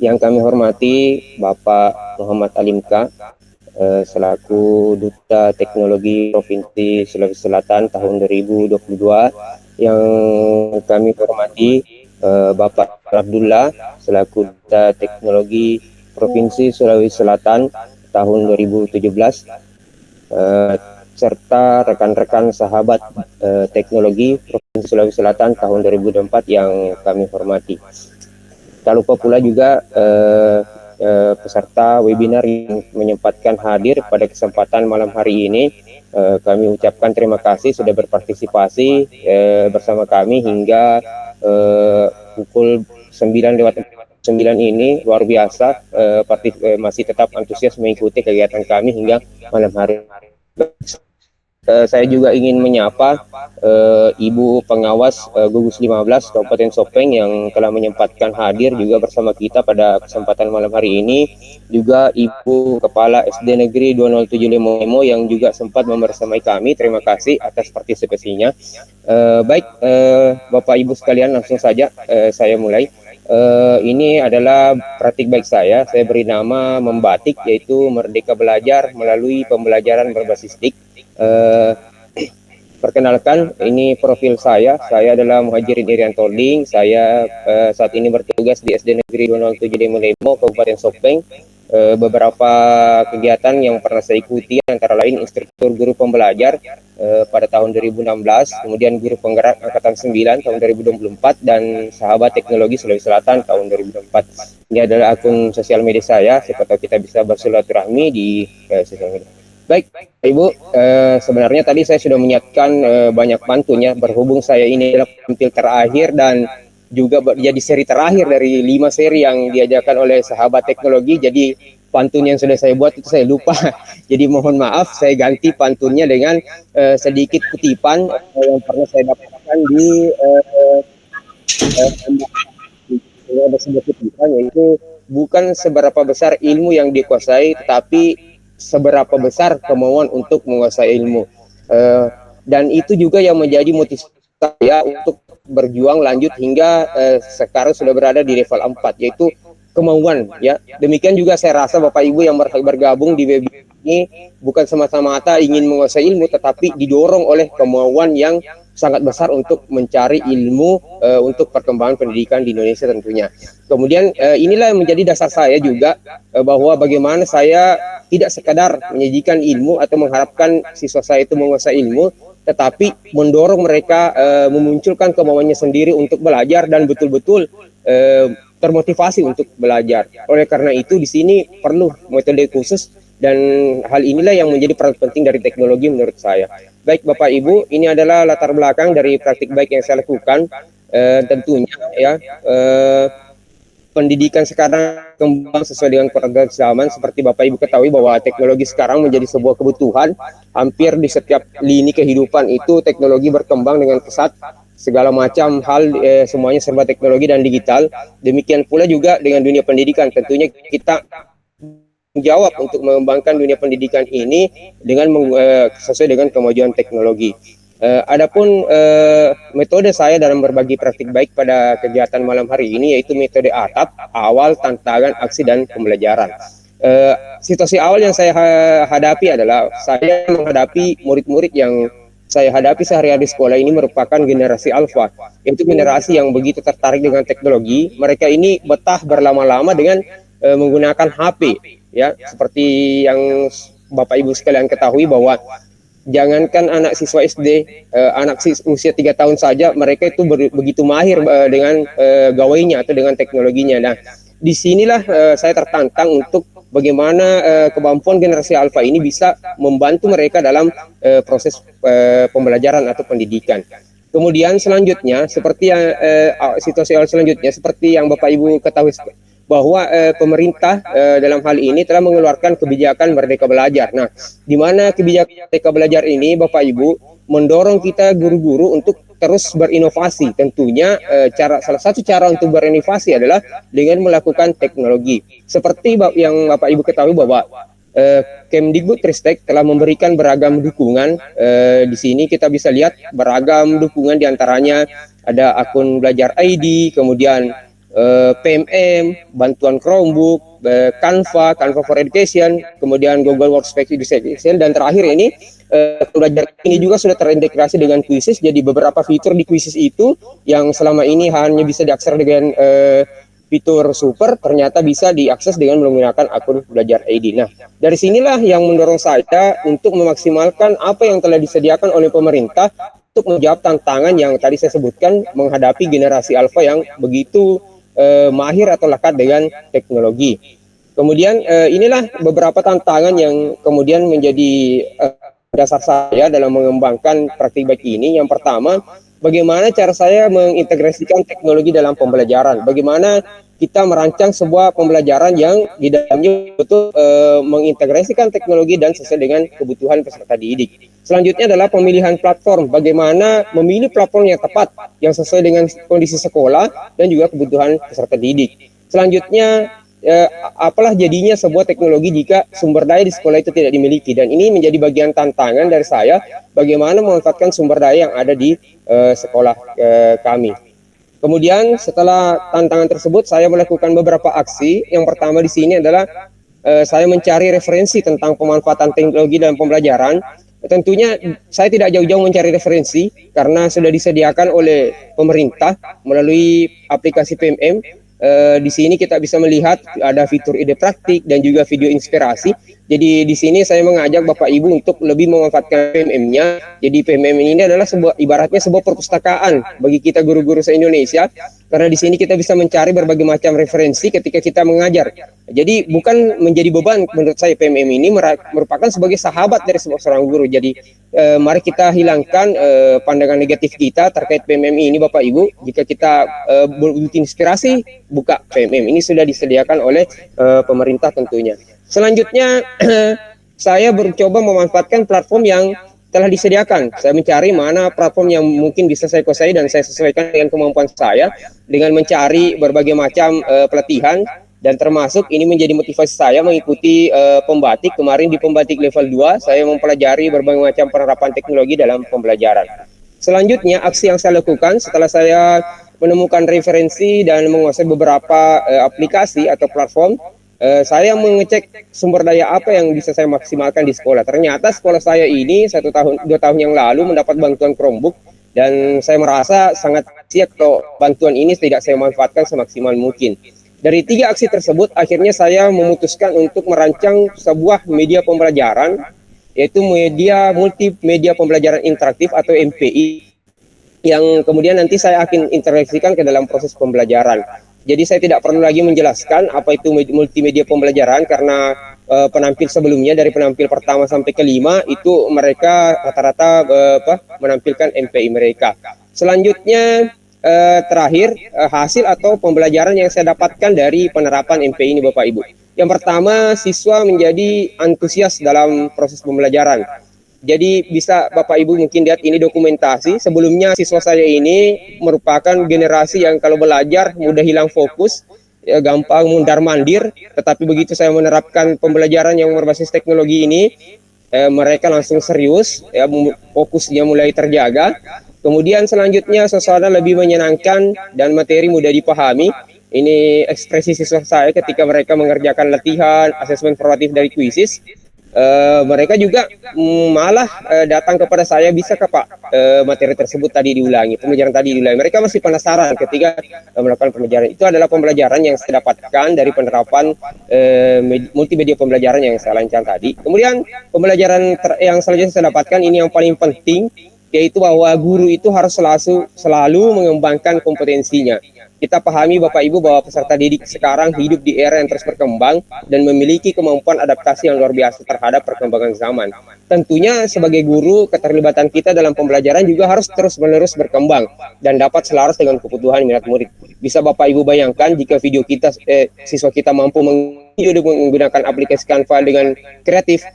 Yang kami hormati Bapak Muhammad Alimka, selaku Duta Teknologi Provinsi Sulawesi Selatan tahun 2022. Yang kami hormati Bapak Abdullah, selaku Duta Teknologi Provinsi Sulawesi Selatan tahun 2017. Serta rekan-rekan sahabat teknologi Provinsi Sulawesi Selatan tahun 2024 yang kami hormati. Tak lupa pula juga peserta webinar yang menyempatkan hadir pada kesempatan malam hari ini. Kami ucapkan terima kasih sudah berpartisipasi bersama kami hingga pukul 9:09 ini. Luar biasa, masih tetap antusias mengikuti kegiatan kami hingga malam hari. Saya juga ingin menyapa Ibu Pengawas Gugus 15 Kabupaten Sopeng yang telah menyempatkan hadir juga bersama kita pada kesempatan malam hari ini. Juga Ibu Kepala SD Negeri 207 Lemo yang juga sempat membersamai kami. Terima kasih atas partisipasinya. Baik, Bapak Ibu sekalian, langsung saja saya mulai. Ini adalah praktik baik saya. Saya beri nama membatik, yaitu Merdeka Belajar melalui pembelajaran berbasis TIK. Perkenalkan, ini profil saya. Saya adalah Muhajirin Irianto Oding. Saya saat ini bertugas di SD Negeri 207 Lemo, Kabupaten Sopeng. Beberapa kegiatan yang pernah saya ikuti antara lain instruktur guru pembelajar pada tahun 2016, kemudian guru penggerak angkatan 9 tahun 2024, dan sahabat teknologi Sulawesi Selatan tahun 2024. Ini adalah akun sosial media saya, siapa tahu kita bisa bersilaturahmi di sosial media. Baik, Ibu, sebenarnya tadi saya sudah menyiapkan banyak pantunnya, berhubung saya ini adalah tampil terakhir dan juga jadi seri terakhir dari 5 seri yang diajarkan oleh sahabat teknologi. Jadi pantun yang sudah saya buat itu saya lupa. Jadi mohon maaf, saya ganti pantunnya dengan sedikit kutipan yang pernah saya dapatkan di ada sebuah kutipan, yaitu bukan seberapa besar ilmu yang dikuasai, tetapi seberapa besar kemauan untuk menguasai ilmu. Dan itu juga yang menjadi motivasi saya untuk berjuang lanjut hingga sekarang sudah berada di level 4, yaitu kemauan, ya. Demikian juga saya rasa Bapak Ibu yang bergabung di webinar ini bukan semata-mata ingin menguasai ilmu, tetapi didorong oleh kemauan yang sangat besar untuk mencari ilmu untuk perkembangan pendidikan di Indonesia tentunya. Kemudian inilah yang menjadi dasar saya juga bahwa bagaimana saya tidak sekadar menyajikan ilmu atau mengharapkan siswa saya itu menguasai ilmu, tetapi mendorong mereka memunculkan kemauannya sendiri untuk belajar dan betul-betul termotivasi untuk belajar. Oleh karena itu di sini perlu metode khusus, dan hal inilah yang menjadi peran penting dari teknologi menurut saya. Baik Bapak Ibu, ini adalah latar belakang dari praktik baik yang saya lakukan. Tentunya ya pendidikan sekarang kembang sesuai dengan perkembangan zaman. Seperti Bapak Ibu ketahui bahwa teknologi sekarang menjadi sebuah kebutuhan. Hampir di setiap lini kehidupan itu teknologi berkembang dengan pesat. Segala macam hal semuanya serba teknologi dan digital. Demikian pula juga dengan dunia pendidikan. Tentunya kita menjawab untuk mengembangkan dunia pendidikan ini dengan sesuai dengan kemajuan teknologi. Adapun metode saya dalam berbagi praktik baik pada kegiatan malam hari ini yaitu metode ATAP, awal, tantangan, aksi, dan pembelajaran. Situasi awal yang saya hadapi adalah saya menghadapi murid-murid yang saya hadapi sehari-hari di sekolah ini merupakan generasi alfa, yaitu generasi yang begitu tertarik dengan teknologi. Mereka ini betah berlama-lama dengan menggunakan HP, ya, seperti yang Bapak Ibu sekalian ketahui bahwa jangankan anak siswa SD, anak usia 3 tahun saja mereka itu begitu mahir dengan gawainya atau dengan teknologinya. Nah, disinilah saya tertantang untuk bagaimana kemampuan generasi alfa ini bisa membantu mereka dalam proses pembelajaran atau pendidikan. Kemudian selanjutnya, seperti yang situasi awal selanjutnya, seperti yang Bapak Ibu ketahui bahwa pemerintah dalam hal ini telah mengeluarkan kebijakan Merdeka Belajar. Nah, di mana kebijakan Merdeka Belajar ini, Bapak Ibu, mendorong kita guru-guru untuk terus berinovasi. Tentunya salah satu cara untuk berinovasi adalah dengan melakukan teknologi. Seperti yang Bapak Ibu ketahui bahwa Kemdikbudristek telah memberikan beragam dukungan. Di sini kita bisa lihat beragam dukungan, diantaranya ada akun Belajar ID, kemudian PMM, bantuan Chromebook, Canva for Education, kemudian Google Workspace Education, dan terakhir ini Belajar ini juga sudah terintegrasi dengan Quizzes. Jadi beberapa fitur di Quizzes itu yang selama ini hanya bisa diakses dengan fitur super, ternyata bisa diakses dengan menggunakan akun Belajar ID. Nah, dari sinilah yang mendorong saya untuk memaksimalkan apa yang telah disediakan oleh pemerintah untuk menjawab tantangan yang tadi saya sebutkan menghadapi generasi alfa yang begitu mahir atau lekat dengan teknologi. Kemudian inilah beberapa tantangan yang kemudian menjadi dasar saya dalam mengembangkan praktik baik ini. Yang pertama, bagaimana cara saya mengintegrasikan teknologi dalam pembelajaran? Bagaimana kita merancang sebuah pembelajaran yang di dalamnya betul mengintegrasikan teknologi dan sesuai dengan kebutuhan peserta didik. Selanjutnya adalah pemilihan platform. Bagaimana memilih platform yang tepat, yang sesuai dengan kondisi sekolah dan juga kebutuhan peserta didik. Selanjutnya, apalah jadinya sebuah teknologi jika sumber daya di sekolah itu tidak dimiliki. Dan ini menjadi bagian tantangan dari saya, bagaimana memanfaatkan sumber daya yang ada di sekolah kami. Kemudian setelah tantangan tersebut, saya melakukan beberapa aksi. Yang pertama di sini adalah saya mencari referensi tentang pemanfaatan teknologi dalam pembelajaran. Tentunya saya tidak jauh-jauh mencari referensi karena sudah disediakan oleh pemerintah melalui aplikasi PMM. Di sini kita bisa melihat ada fitur ide praktik dan juga video inspirasi. Jadi di sini saya mengajak Bapak Ibu untuk lebih memanfaatkan PMM-nya. Jadi PMM ini adalah ibaratnya sebuah perpustakaan bagi kita guru-guru se-Indonesia, karena di sini kita bisa mencari berbagai macam referensi ketika kita mengajar. Jadi bukan menjadi beban, menurut saya PMM ini merupakan sebagai sahabat dari seorang guru. Jadi mari kita hilangkan pandangan negatif kita terkait PMM ini, Bapak Ibu. Jika kita butuh inspirasi, buka PMM. Ini sudah disediakan oleh pemerintah tentunya. Selanjutnya, saya mencoba memanfaatkan platform yang telah disediakan. Saya mencari mana platform yang mungkin bisa saya kuasai dan saya sesuaikan dengan kemampuan saya dengan mencari berbagai macam pelatihan, dan termasuk ini menjadi motivasi saya mengikuti pembatik. Kemarin di pembatik level 2 saya mempelajari berbagai macam penerapan teknologi dalam pembelajaran. Selanjutnya, aksi yang saya lakukan setelah saya menemukan referensi dan menguasai beberapa aplikasi atau platform, saya mengecek sumber daya apa yang bisa saya maksimalkan di sekolah. Ternyata sekolah saya ini 2 tahun yang lalu mendapat bantuan Chromebook, dan saya merasa sangat sia kalau bantuan ini tidak saya manfaatkan semaksimal mungkin. Dari 3 aksi tersebut, akhirnya saya memutuskan untuk merancang sebuah media pembelajaran, yaitu multimedia pembelajaran interaktif atau MPI, yang kemudian nanti saya akan integrasikan ke dalam proses pembelajaran. Jadi saya tidak perlu lagi menjelaskan apa itu multimedia pembelajaran, karena penampil sebelumnya dari penampil pertama sampai kelima itu mereka rata-rata menampilkan MPI mereka. Selanjutnya terakhir hasil atau pembelajaran yang saya dapatkan dari penerapan MPI ini Bapak Ibu. Yang pertama, siswa menjadi antusias dalam proses pembelajaran. Jadi bisa Bapak Ibu mungkin lihat ini dokumentasi. Sebelumnya siswa saya ini merupakan generasi yang kalau belajar mudah hilang fokus, ya, gampang mundar-mandir. Tetapi begitu saya menerapkan pembelajaran yang berbasis teknologi ini, mereka langsung serius, ya, fokusnya mulai terjaga. Kemudian selanjutnya suasana lebih menyenangkan dan materi mudah dipahami. Ini ekspresi siswa saya ketika mereka mengerjakan latihan, asesmen formatif dari kuisis. Mereka juga malah datang kepada saya, bisa ke Pak materi tersebut tadi diulangi, pembelajaran tadi diulangi. Mereka masih penasaran ketika melakukan pembelajaran. Itu adalah pembelajaran yang saya dapatkan dari penerapan multimedia pembelajaran yang saya lancarkan tadi. Kemudian pembelajaran yang selanjutnya saya dapatkan, ini yang paling penting, yaitu bahwa guru itu harus selalu mengembangkan kompetensinya. Kita pahami Bapak Ibu bahwa peserta didik sekarang hidup di era yang terus berkembang dan memiliki kemampuan adaptasi yang luar biasa terhadap perkembangan zaman. Tentunya sebagai guru, keterlibatan kita dalam pembelajaran juga harus terus-menerus berkembang dan dapat selaras dengan kebutuhan minat murid. Bisa Bapak Ibu bayangkan jika video kita, siswa kita mampu menggunakan aplikasi Canva dengan kreatif,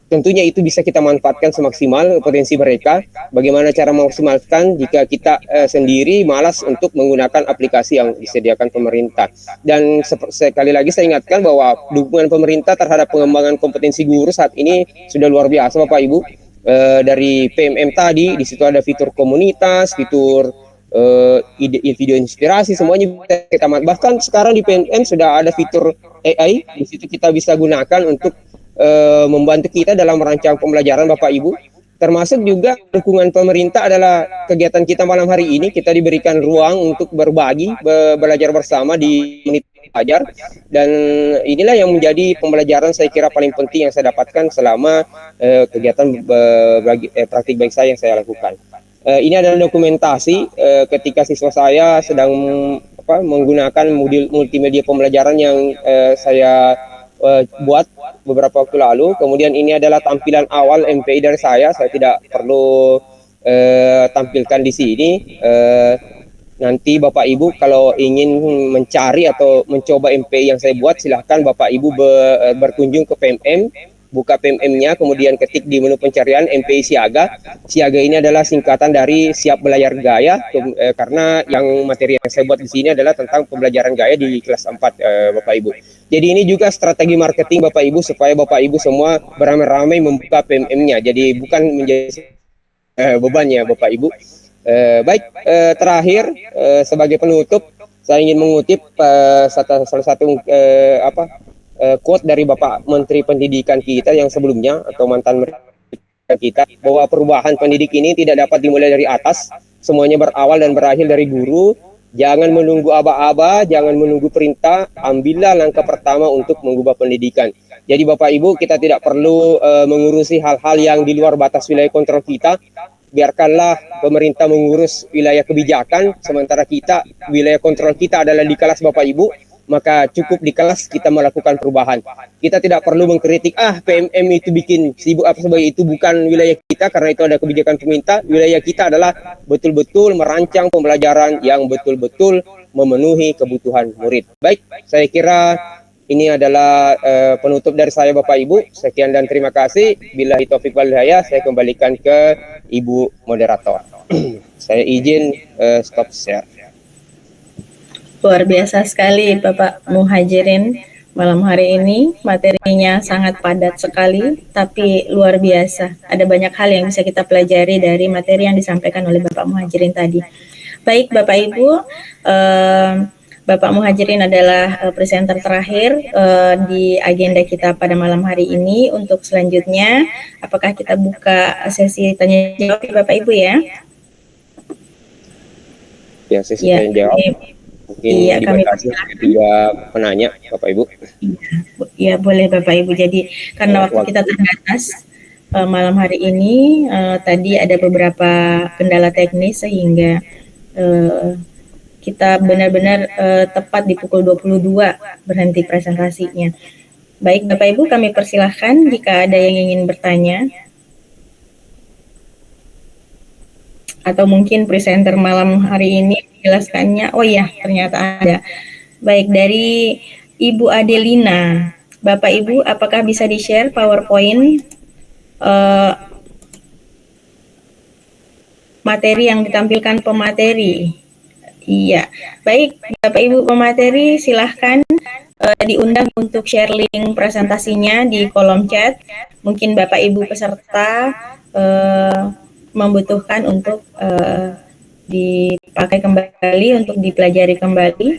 tentunya itu bisa kita manfaatkan semaksimal potensi mereka. Bagaimana cara memaksimalkan jika kita sendiri malas untuk menggunakan aplikasi yang disediakan pemerintah. Dan sekali lagi saya ingatkan bahwa dukungan pemerintah terhadap pengembangan kompetensi guru saat ini sudah luar biasa Bapak Ibu. Dari PMM tadi, di situ ada fitur komunitas, fitur video inspirasi, semuanya kita bahkan sekarang di PMM sudah ada fitur AI. Di situ kita bisa gunakan untuk membantu kita dalam merancang pembelajaran Bapak Ibu. Termasuk juga dukungan pemerintah adalah kegiatan kita malam hari ini. Kita diberikan ruang untuk berbagi, belajar bersama di menit belajar, dan inilah yang menjadi pembelajaran saya kira paling penting yang saya dapatkan selama kegiatan praktik baik saya yang saya lakukan. Ini adalah dokumentasi ketika siswa saya sedang menggunakan multimedia pembelajaran yang saya buat beberapa waktu lalu. Kemudian ini adalah tampilan awal MPI dari saya tidak perlu tampilkan di sini. Nanti Bapak Ibu kalau ingin mencari atau mencoba MPI yang saya buat, silahkan Bapak Ibu berkunjung ke PMM, buka PMM-nya, kemudian ketik di menu pencarian MPI Siaga. Siaga ini adalah singkatan dari Siap Belajar Gaya, karena yang materi yang saya buat di sini adalah tentang pembelajaran gaya di kelas 4 Bapak Ibu. Jadi ini juga strategi marketing Bapak Ibu supaya Bapak Ibu semua beramai-ramai membuka PMM-nya. Jadi bukan menjadi beban ya Bapak Ibu. Terakhir sebagai penutup saya ingin mengutip salah satu quote dari Bapak Menteri Pendidikan kita yang sebelumnya atau mantan Menteri kita, bahwa perubahan pendidik ini tidak dapat dimulai dari atas, semuanya berawal dan berakhir dari guru. Jangan menunggu aba-aba, jangan menunggu perintah, ambillah langkah pertama untuk mengubah pendidikan. Jadi Bapak Ibu, kita tidak perlu mengurusi hal-hal yang di luar batas wilayah kontrol kita. Biarkanlah pemerintah mengurus wilayah kebijakan, sementara kita, wilayah kontrol kita adalah di kelas Bapak Ibu. Maka cukup di kelas kita melakukan perubahan. Kita tidak perlu mengkritik, PMM itu bikin sibuk apa sebagai itu, bukan wilayah kita karena itu ada kebijakan pemerintah. Wilayah kita adalah betul-betul merancang pembelajaran yang betul-betul memenuhi kebutuhan murid. Baik, saya kira ini adalah penutup dari saya Bapak Ibu. Sekian dan terima kasih. Billahi taufiq wal hidayah, saya kembalikan ke Ibu moderator. Saya izin stop share. Luar biasa sekali Bapak Muhajirin malam hari ini. Materinya sangat padat sekali, tapi luar biasa. Ada banyak hal yang bisa kita pelajari dari materi yang disampaikan oleh Bapak Muhajirin tadi. Baik Bapak Ibu, Bapak Muhajirin adalah presenter terakhir di agenda kita pada malam hari ini. Untuk selanjutnya, apakah kita buka sesi tanya jawab Bapak Ibu ya? Ya, sesi tanya jawab. Mungkin mungkin Iya, kami dibatasi tiga penanya, Bapak Ibu. ya boleh Bapak Ibu. Jadi karena waktu kita terbatas malam hari ini, tadi ada beberapa kendala teknis sehingga kita benar-benar tepat di pukul 22 berhenti presentasinya. Baik Bapak Ibu, kami persilahkan jika ada yang ingin bertanya. Atau mungkin presenter malam hari ini menjelaskannya. Oh iya, ternyata ada. Baik, dari Ibu Adelina. Bapak Ibu, apakah bisa di-share PowerPoint materi yang ditampilkan pemateri? Iya, baik Bapak Ibu pemateri, silahkan diundang untuk share link presentasinya di kolom chat. Mungkin Bapak Ibu peserta membutuhkan untuk dipakai kembali, untuk dipelajari kembali.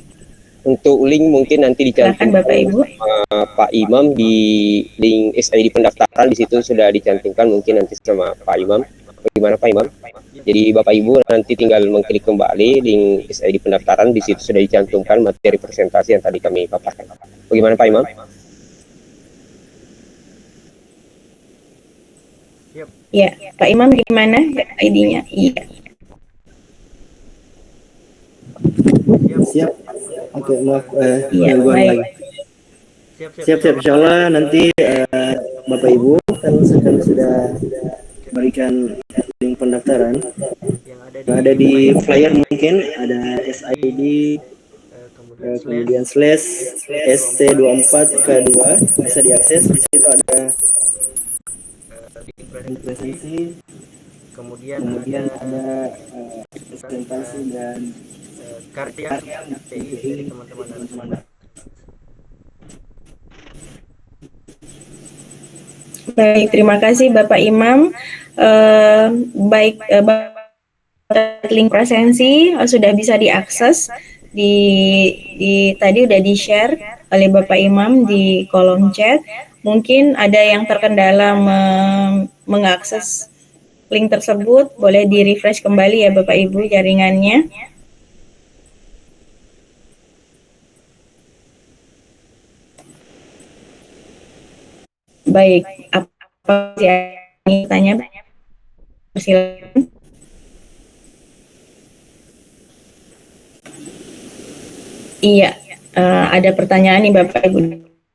Untuk link mungkin nanti dicantumkan Bapak Ibu. Pak Imam di link SID pendaftaran, di situ sudah dicantumkan mungkin nanti sama Pak Imam. Bagaimana Pak Imam? Jadi Bapak Ibu nanti tinggal mengklik kembali link SID pendaftaran, di situ sudah dicantumkan materi presentasi yang tadi kami paparkan. Bagaimana Pak Imam? Ya, Pak Imam gimana ID-nya? Iya. Siap. Oke, maaf Iya, gangguan baik. lagi. Siap, insya Allah nanti Bapak Ibu kalau sudah berikan link pendaftaran yang ada di flyer, mungkin ada SID kemudian slash ST24K2 bisa diakses. Di situ ada presentasi, kemudian ada presentasi dan karya dari teman-teman narasumber. Baik, terima kasih Bapak Imam. Baik, link presensi sudah bisa diakses di tadi udah di-share oleh Bapak Imam di kolom chat. Mungkin ada yang terkendala mengakses link tersebut, boleh di-refresh kembali ya Bapak Ibu jaringannya. Baik, apa sih tanya? Silakan. Iya, ada pertanyaan nih Bapak Ibu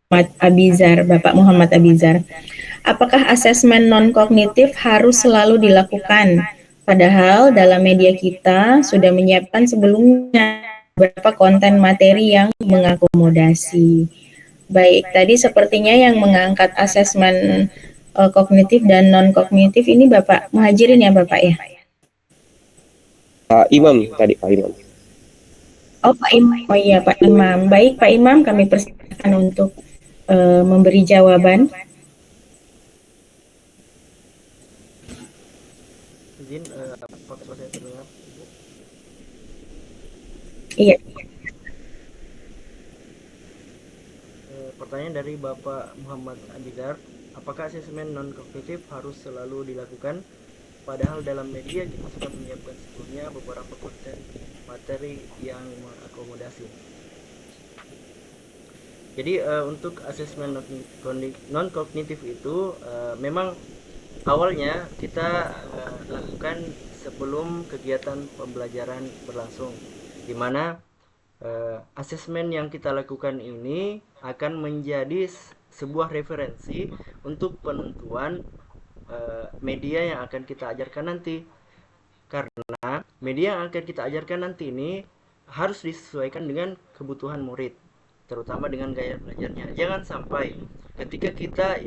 Bapak Muhammad Abizar. Apakah asesmen non-kognitif harus selalu dilakukan? Padahal dalam media kita sudah menyiapkan sebelumnya beberapa konten materi yang mengakomodasi. Baik, tadi sepertinya yang mengangkat asesmen kognitif dan non-kognitif ini Bapak Muhajirin ya Bapak ya? Pak Imam tadi, Pak Imam. Oh Pak Imam, oh iya Pak Imam. Baik Pak Imam, kami persilakan untuk memberi jawaban. Izin, apakah saya terdengar? Iya. Pertanyaan dari Bapak Muhammad Abizar, apakah asesmen non-kognitif harus selalu dilakukan? Padahal dalam media kita sudah menyiapkan sebelumnya beberapa konten materi yang mengakomodasi. Jadi untuk asesmen non-kognitif itu memang awalnya kita lakukan sebelum kegiatan pembelajaran berlangsung, di mana asesmen yang kita lakukan ini akan menjadi sebuah referensi untuk penentuan media yang akan kita ajarkan nanti. Karena media yang akan kita ajarkan nanti ini harus disesuaikan dengan kebutuhan murid, terutama dengan gaya belajarnya. Jangan sampai ketika kita